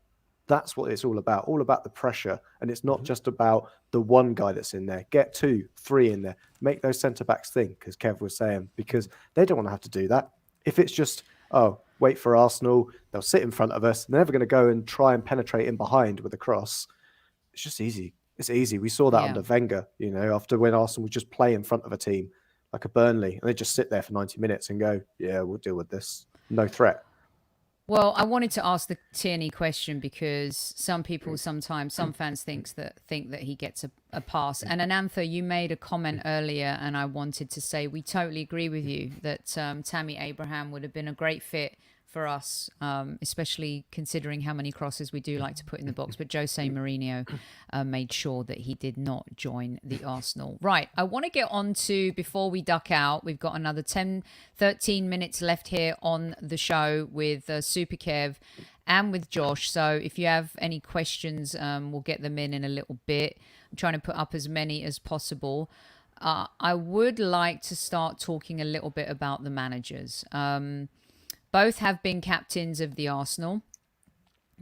That's what it's all about the pressure. And it's not just about the one guy that's in there. Get 2, 3 in there. Make those centre-backs think, as Kev was saying, because they don't want to have to do that. If it's just, wait for Arsenal, they'll sit in front of us, and they're never going to go and try and penetrate in behind with a cross. It's just easy. It's easy. We saw that under Wenger, you know, after when Arsenal would just play in front of a team like a Burnley, and they just sit there for 90 minutes and go, yeah, we'll deal with this. No threat. Well, I wanted to ask the Tierney question because some people sometimes, some fans think that he gets a pass. And Anantha, you made a comment earlier, and I wanted to say we totally agree with you that Tammy Abraham would have been a great fit for us, especially considering how many crosses we do like to put in the box. But Jose Mourinho made sure that he did not join the Arsenal. Right, I want to get on to, before we duck out, we've got another 10, 13 minutes left here on the show with Super Kev and with Josh. So if you have any questions, we'll get them in a little bit. I'm trying to put up as many as possible. I would like to start talking a little bit about the managers. Both have been captains of the Arsenal,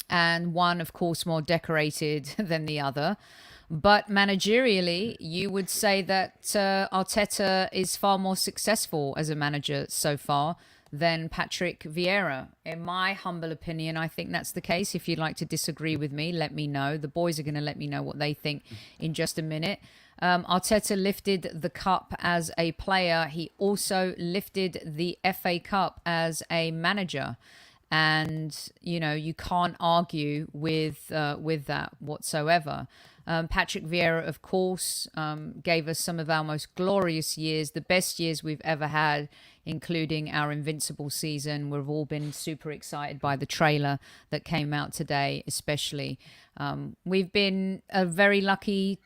and one, of course, more decorated than the other. But managerially, you would say that Arteta is far more successful as a manager so far than Patrick Vieira. In my humble opinion, I think that's the case. If you'd like to disagree with me, let me know. The boys are going to let me know what they think in just a minute. Arteta lifted the cup as a player. He also lifted the FA Cup as a manager. And, you know, you can't argue with that whatsoever. Patrick Vieira, of course, gave us some of our most glorious years, the best years we've ever had, including our Invincible season. We've all been super excited by the trailer that came out today, especially. We've been a very lucky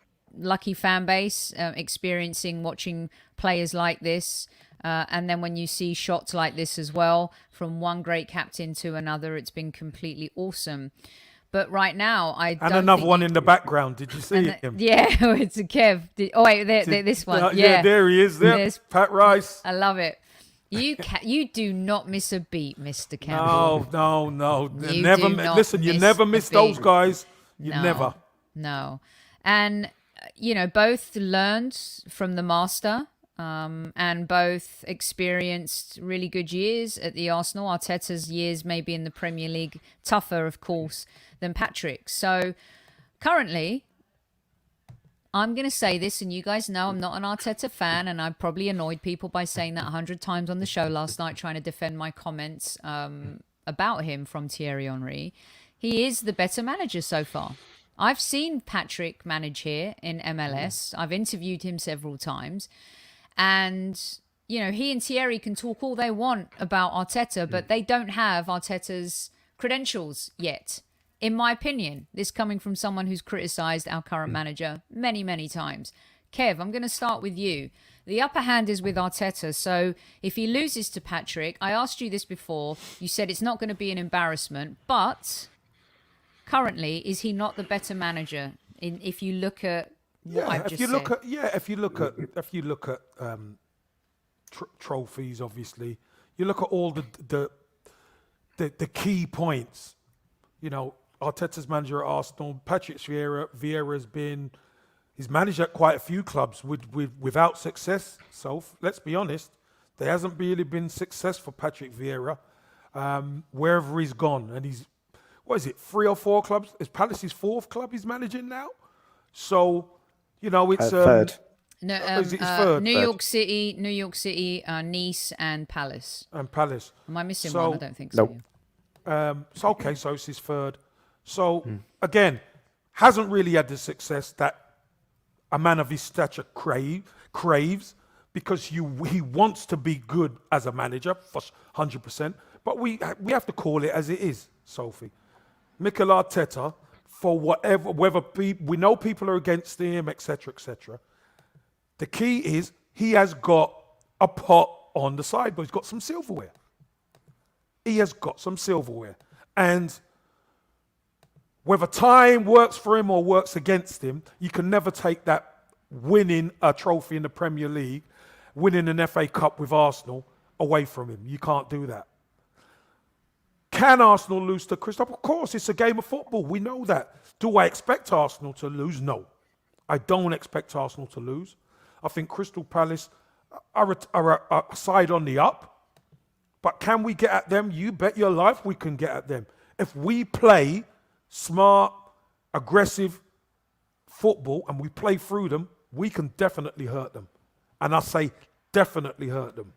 fan base, watching players like this. And then when you see shots like this as well, from one great captain to another, it's been completely awesome. But right now, and another one in the background. Did you see him? Yeah, it's a Kev. This one. Yeah, there he is. There, Pat Rice. I love it. You do not miss a beat, Mr. Campbell. No. You never miss those guys. Never. No. And, you know, both learned from the master. And both experienced really good years at the Arsenal. Arteta's years maybe in the Premier League tougher, of course, than Patrick's. So currently, I'm going to say this, and you guys know I'm not an Arteta fan, and I probably annoyed people by saying that 100 times on the show last night, trying to defend my comments about him from Thierry Henry. He is the better manager so far. I've seen Patrick manage here in MLS. I've interviewed him several times. And, he and Thierry can talk all they want about Arteta, but they don't have Arteta's credentials yet. In my opinion, this coming from someone who's criticised our current manager many, many times. Kev, I'm going to start with you. The upper hand is with Arteta, so if he loses to Patrick, I asked you this before, you said it's not going to be an embarrassment, but currently, is he not the better manager? If you look at what I've just said. If you look at trophies, obviously, you look at all the key points. Arteta's manager at Arsenal, Patrick Vieira's he's managed at quite a few clubs without success. So let's be honest, there hasn't really been success for Patrick Vieira wherever he's gone. And he's, 3 or 4 clubs? Is Palace's 4th club he's managing now? So, it's third. No, third. New York City, Nice, and Palace. Am I missing one? I don't think nope. so. So it's his third. So again, hasn't really had the success that a man of his stature craves, because he wants to be good as a manager for 100%. But we have to call it as it is, Sophie. Mikel Arteta, for whether we know people are against him, etc., etc. The key is he has got a pot on the side, but he's got some silverware. And whether time works for him or works against him, you can never take that winning a trophy in the Premier League, winning an FA Cup with Arsenal away from him. You can't do that. Can Arsenal lose to Crystal? Of course, it's a game of football. We know that. Do I expect Arsenal to lose? No. I don't expect Arsenal to lose. I think Crystal Palace are a side on the up. But can we get at them? You bet your life we can get at them. If we play smart, aggressive football and we play through them, we can definitely hurt them. And I say definitely hurt them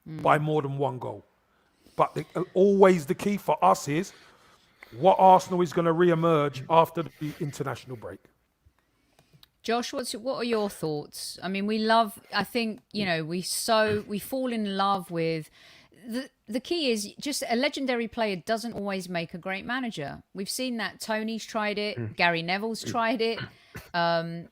by more than one goal. But always the key for us is what Arsenal is going to re-emerge after the international break. Josh, what are your thoughts? I mean, we fall in love with the key is just a legendary player doesn't always make a great manager. We've seen that Tony's tried it, Gary Neville's tried it. Patrick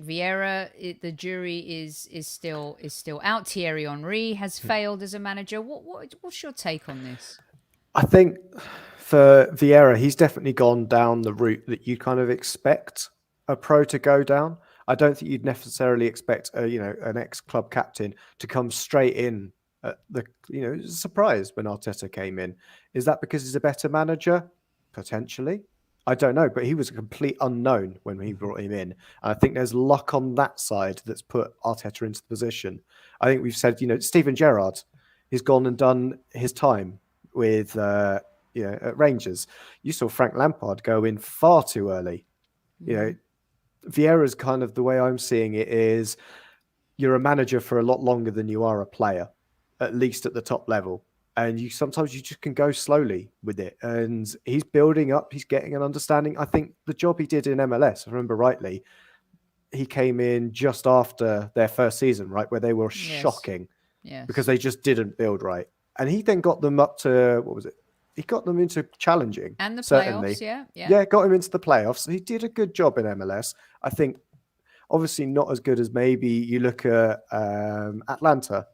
Vieira, the jury is still out. Thierry Henry has failed as a manager. What's your take on this? I think for Vieira, he's definitely gone down the route that you kind of expect a pro to go down. I don't think you'd necessarily expect an ex-club captain to come straight in at surprised when Arteta came in. Is that because he's a better manager? Potentially. I don't know, but he was a complete unknown when we brought him in. And I think there's luck on that side that's put Arteta into the position. I think we've said, Steven Gerrard, he's gone and done his time with, at Rangers. You saw Frank Lampard go in far too early. Vieira's kind of the way I'm seeing it is you're a manager for a lot longer than you are a player, at least at the top level. And sometimes you just can go slowly with it. And he's building up. He's getting an understanding. I think the job he did in MLS, if I remember rightly, he came in just after their first season, right, where they were shocking because they just didn't build right. And he then got them up to, what was it? He got them into challenging. And the certainly. playoffs, Yeah, got him into the playoffs. He did a good job in MLS. I think, obviously not as good as maybe you look at Atlanta,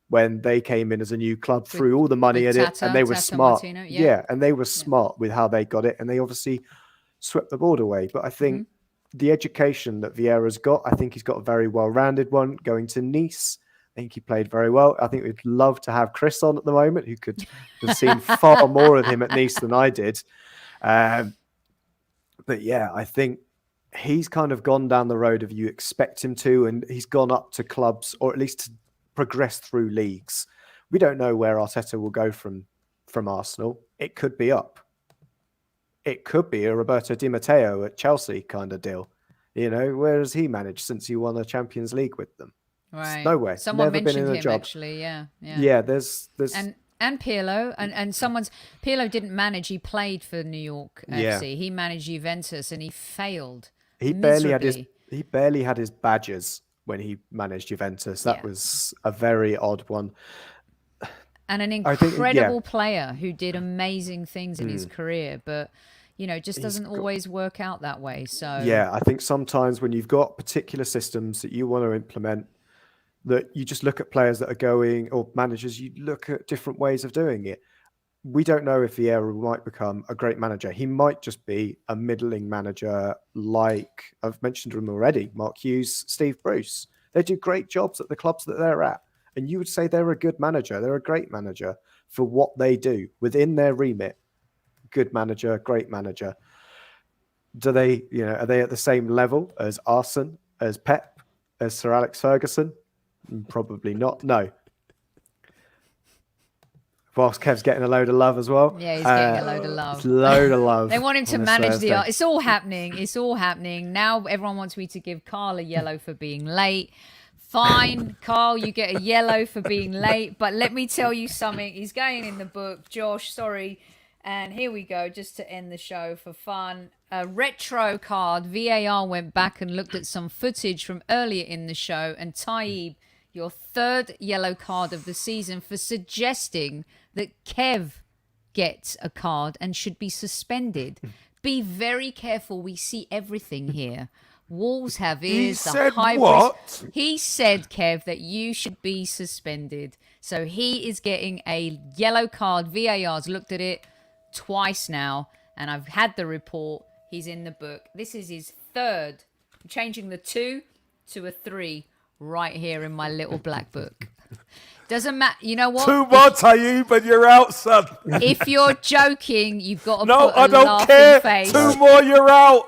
when they came in as a new club, threw all the money at it, and they were smart. Martino, and they were smart with how they got it, and they obviously swept the board away. But I think the education that Vieira's got, I think he's got a very well-rounded one. Going to Nice, I think he played very well. I think we'd love to have Chris on at the moment, who could have seen far more of him at Nice than I did. But yeah, I think he's kind of gone down the road of you expect him to, and he's gone up to clubs, or at least to progress through leagues. We don't know where Arteta will go from Arsenal. It could be up. It could be a Roberto Di Matteo at Chelsea kind of deal. Where has he managed since he won a Champions League with them? Right. Nowhere. Someone Never mentioned been in a him job. actually. Yeah. Yeah. There's and And Pirlo, and Pirlo didn't manage. He played for New York FC. He managed Juventus, and he failed. He barely had his badges when he managed Juventus. That was a very odd one. And an incredible player who did amazing things in his career, but just doesn't always work out that way. So yeah, I think sometimes when you've got particular systems that you want to implement, that you just look at players that are going, or managers, you look at different ways of doing it. We don't know if Vieira might become a great manager. He might just be a middling manager, like I've mentioned him already, Mark Hughes, Steve Bruce. They do great jobs at the clubs that they're at. And you would say they're a good manager. They're a great manager for what they do within their remit. Good manager, great manager. Do they, are they at the same level as Arsene, as Pep, as Sir Alex Ferguson? Probably not. No. Whilst Kev's getting a load of love as well. Yeah, he's getting a load of love. Load of love. They want him to manage It's all happening. It's all happening. Now everyone wants me to give Carl a yellow for being late. Fine, Carl, you get a yellow for being late. But let me tell you something. He's going in the book. Josh, sorry. And here we go, just to end the show for fun. A retro card. VAR went back and looked at some footage from earlier in the show. And Taib, your third yellow card of the season for suggesting that Kev gets a card and should be suspended. Be very careful. We see everything here. Walls have ears. He said what? He said, Kev, that you should be suspended. So he is getting a yellow card. VAR's looked at it twice now, and I've had the report. He's in the book. This is his third. I'm changing the 2 to a 3 right here in my little black book. Doesn't matter. You know what? 2 more, Tayyip, and you're out, son. If you're joking, you've got to no, put a I don't laughing care. face. 2 more, you're out.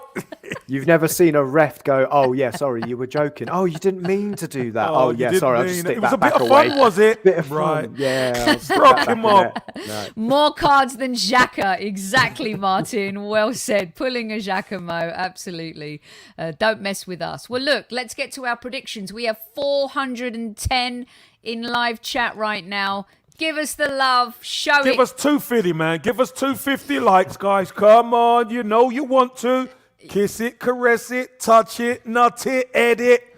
You've never seen a ref go, oh, yeah, sorry, you were joking. Oh, you didn't mean to do that. Oh, yeah, sorry, I'll just stick that back away. It was a bit of fun, was it? Bit of right. fun, yeah. Rock him up. No. More cards than Xhaka. Exactly, Martin. Well said. Pulling a Xhaka Mo. Absolutely. Don't mess with us. Well, look, let's get to our predictions. We have 410 in live chat right now. Give us the love. Show it. Give us 250, man. Give us 250 likes, guys. Come on. You know you want to. Kiss it, caress it, touch it, nut it, edit.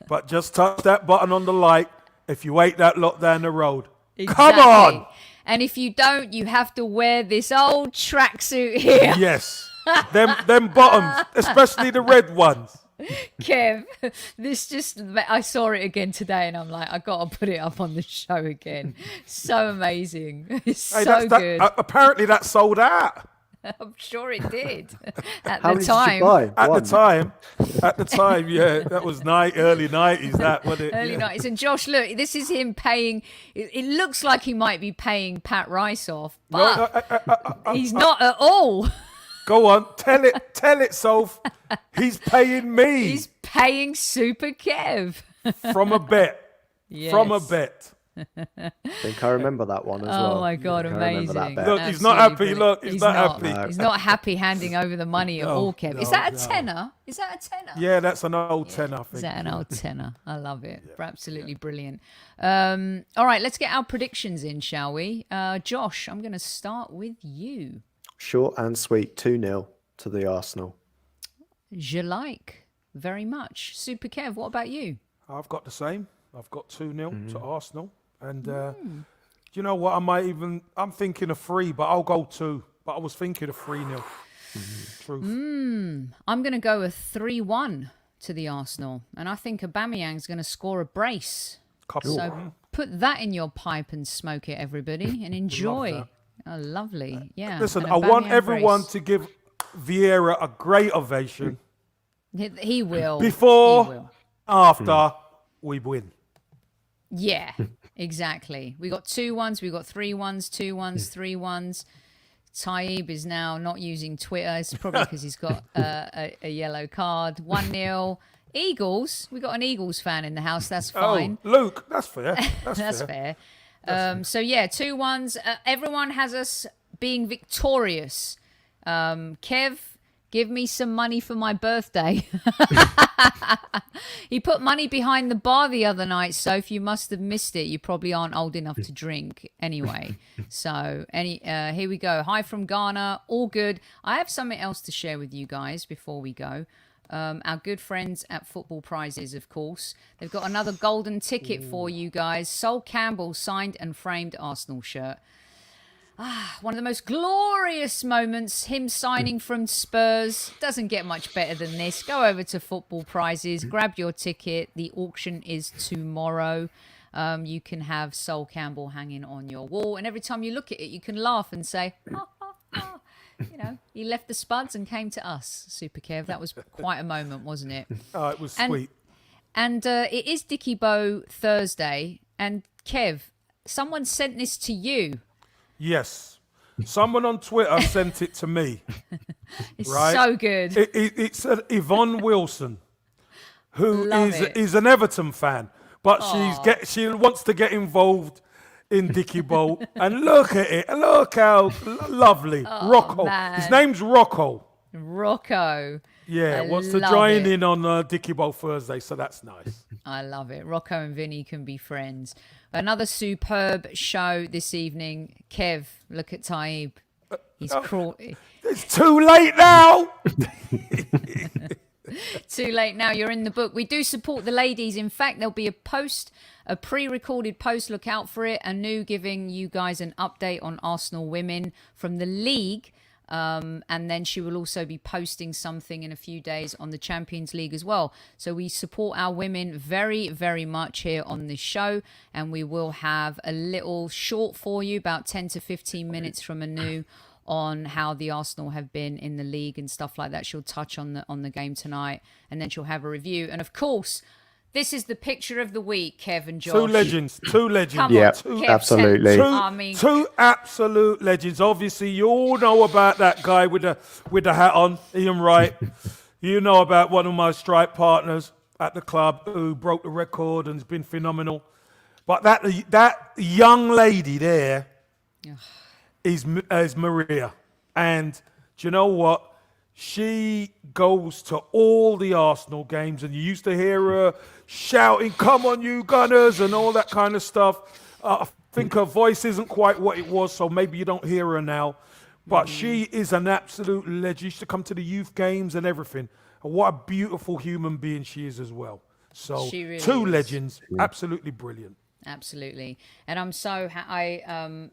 But just touch that button on the like if you ain't that lot down the road. Exactly. Come on. And if you don't, you have to wear this old tracksuit here. Yes. them bottoms, especially the red ones. Kev, I saw it again today and I'm like, I got to put it up on the show again. So amazing. It's so good. Apparently that sold out. I'm sure it did at How the many time. did you buy? At the time, yeah, that was early 90s, that, wasn't it? Early 90s. And Josh, look, this is him paying. It looks like he might be paying Pat Rice off, but he's not at all. Go on, tell it, Soph. He's paying me. He's paying Super Kev. From a bet. Yes. From a bet. I think I remember that one as well. Oh my God, amazing. Look, he's not happy. Look, he's not happy. No. He's not happy handing over the money at all, Kev. Is that a tenner? Is that a tenner? Yeah, that's an old tenner, I think. Is that an old tenner? I love it. Yeah. Absolutely brilliant. All right, let's get our predictions in, shall we? Josh, I'm going to start with you. Short and sweet, 2-0 to the Arsenal. Je like very much. Super Kev, what about you? I've got the same. I've got 2-0 to Arsenal. And you know what? I'm thinking of 3, but I'll go 2. But I was thinking of 3-0. Truth. I'm going to go with 3-1 to the Arsenal. And I think Aubameyang's going to score a brace. So put that in your pipe and smoke it, everybody, and enjoy. Oh, lovely. Yeah. Listen, I want everyone to give Vieira a great ovation. He will. Before, after, we win. Yeah, exactly. We got 2-1s, we got 3-1s, 2-1s, 3-1s. Taib is now not using Twitter. It's probably because he's got a yellow card. 1-0. Eagles. We got an Eagles fan in the house. That's fine. Oh, Luke, that's fair. That's fair. So yeah, 2-1s. Everyone has us being victorious. Kev, Give me some money for my birthday. He put money behind the bar the other night, Soph. You must have missed it. You probably aren't old enough to drink anyway. So here we go. Hi from Ghana. All good. I have something else to share with you guys before we go. Our good friends at Football Prizes, of course. They've got another golden ticket for you guys. Sol Campbell signed and framed Arsenal shirt. One of the most glorious moments, him signing from Spurs. Doesn't get much better than this. Go over to Football Prizes, grab your ticket. The auction is tomorrow. You can have Sol Campbell hanging on your wall. And every time you look at it, you can laugh and say, ha, ha, ha. You know, he left the Spuds and came to us, Super Kev. That was quite a moment, wasn't it? Oh, it was sweet. And it is Dickie Bow Thursday. And Kev, someone sent this to you. Yes. Someone on Twitter sent it to me. It's right? so good. It's Yvonne Wilson, who is an Everton fan, but she wants to get involved in Dickie Bow. And look at it. Look how lovely. Rocco. Man. His name's Rocco. Rocco. Yeah, I wants to love join it. in on Dickie Bow Thursday, so that's nice. I love it. Rocco and Vinny can be friends. Another superb show this evening. Kev, look at Taib. He's crawling. It's too late now. Too late now. You're in the book. We do support the ladies. In fact, there'll be a pre-recorded post. Look out for it. Anu giving you guys an update on Arsenal women from the league. And then she will also be posting something in a few days on the Champions League as well. So we support our women very, very much here on this show. And we will have a little short for you, about 10 to 15 minutes from Anu, on how the Arsenal have been in the league and stuff like that. She'll touch on the game tonight, and then she'll have a review. And of course, this is the picture of the week, Kev and Josh. Two legends. Come Yeah, on, Kev, absolutely. Two absolute legends. Obviously, you all know about that guy with the hat on, Ian Wright. You know about one of my strike partners at the club who broke the record and has been phenomenal. But that young lady there is Maria. And do you know what? She goes to all the Arsenal games, and you used to hear her shouting, "Come on, you Gunners," and all that kind of stuff. I think her voice isn't quite what it was, so maybe you don't hear her now. But she is an absolute legend. She used to come to the youth games and everything. And what a beautiful human being she is as well. So She really two is. legends, absolutely brilliant. Absolutely. And I'm so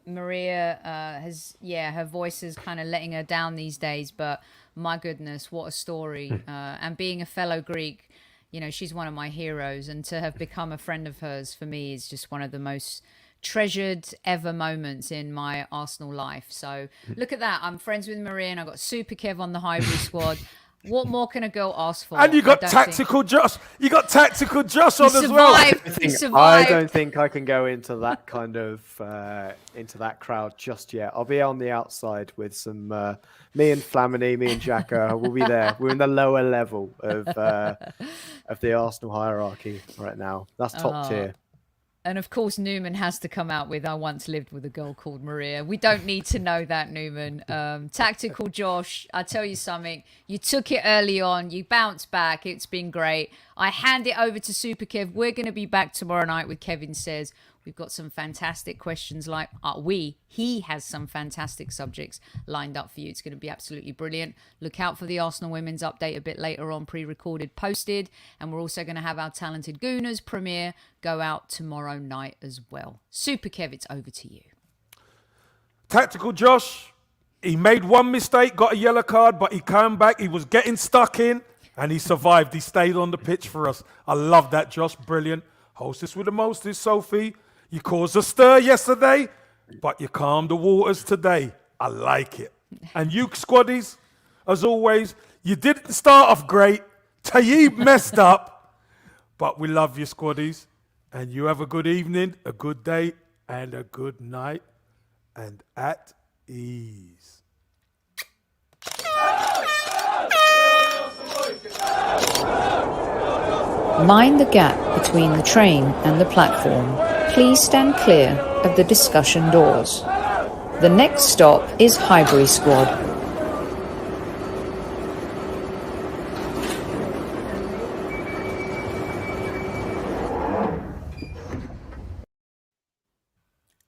Maria has her voice is kind of letting her down these days, but my goodness, what a story. And being a fellow Greek, you know, she's one of my heroes, and to have become a friend of hers for me is just one of the most treasured ever moments in my Arsenal life. So look at that. I'm friends with Maria, and I've got Super Kev on the Highbury squad. What more can a girl ask for? And you got tactical Josh. You got tactical Josh on as well. He I survived. don't think I can go into that kind of into that crowd just yet. I'll be on the outside with some me and Flamini, me and Xhaka. We'll be there. We're in the lower level of the Arsenal hierarchy right now. That's top tier. And of course, Newman has to come out with, "I once lived with a girl called Maria." We don't need to know that, Newman. Tactical Josh, I tell you something. You took it early on. You bounced back. It's been great. I hand it over to Super Kev. We're going to be back tomorrow night with Kevin Says. We've got some fantastic questions he has some fantastic subjects lined up for you. It's going to be absolutely brilliant. Look out for the Arsenal Women's update a bit later on, pre-recorded, posted. And we're also going to have our Talented Gooners premiere go out tomorrow night as well. Super Kev, it's over to you. Tactical Josh, he made one mistake, got a yellow card, but he came back. He was getting stuck in, and he survived. He stayed on the pitch for us. I love that, Josh. Brilliant. Hostess with the mostest, Sophie. You caused a stir yesterday, but you calmed the waters today. I like it. And you squaddies, as always, you didn't start off great. Tayyib messed up, but we love you, squaddies. And you have a good evening, a good day, and a good night, and at ease. Mind the gap between the train and the platform. Please stand clear of the discussion doors. The next stop is Highbury Squad.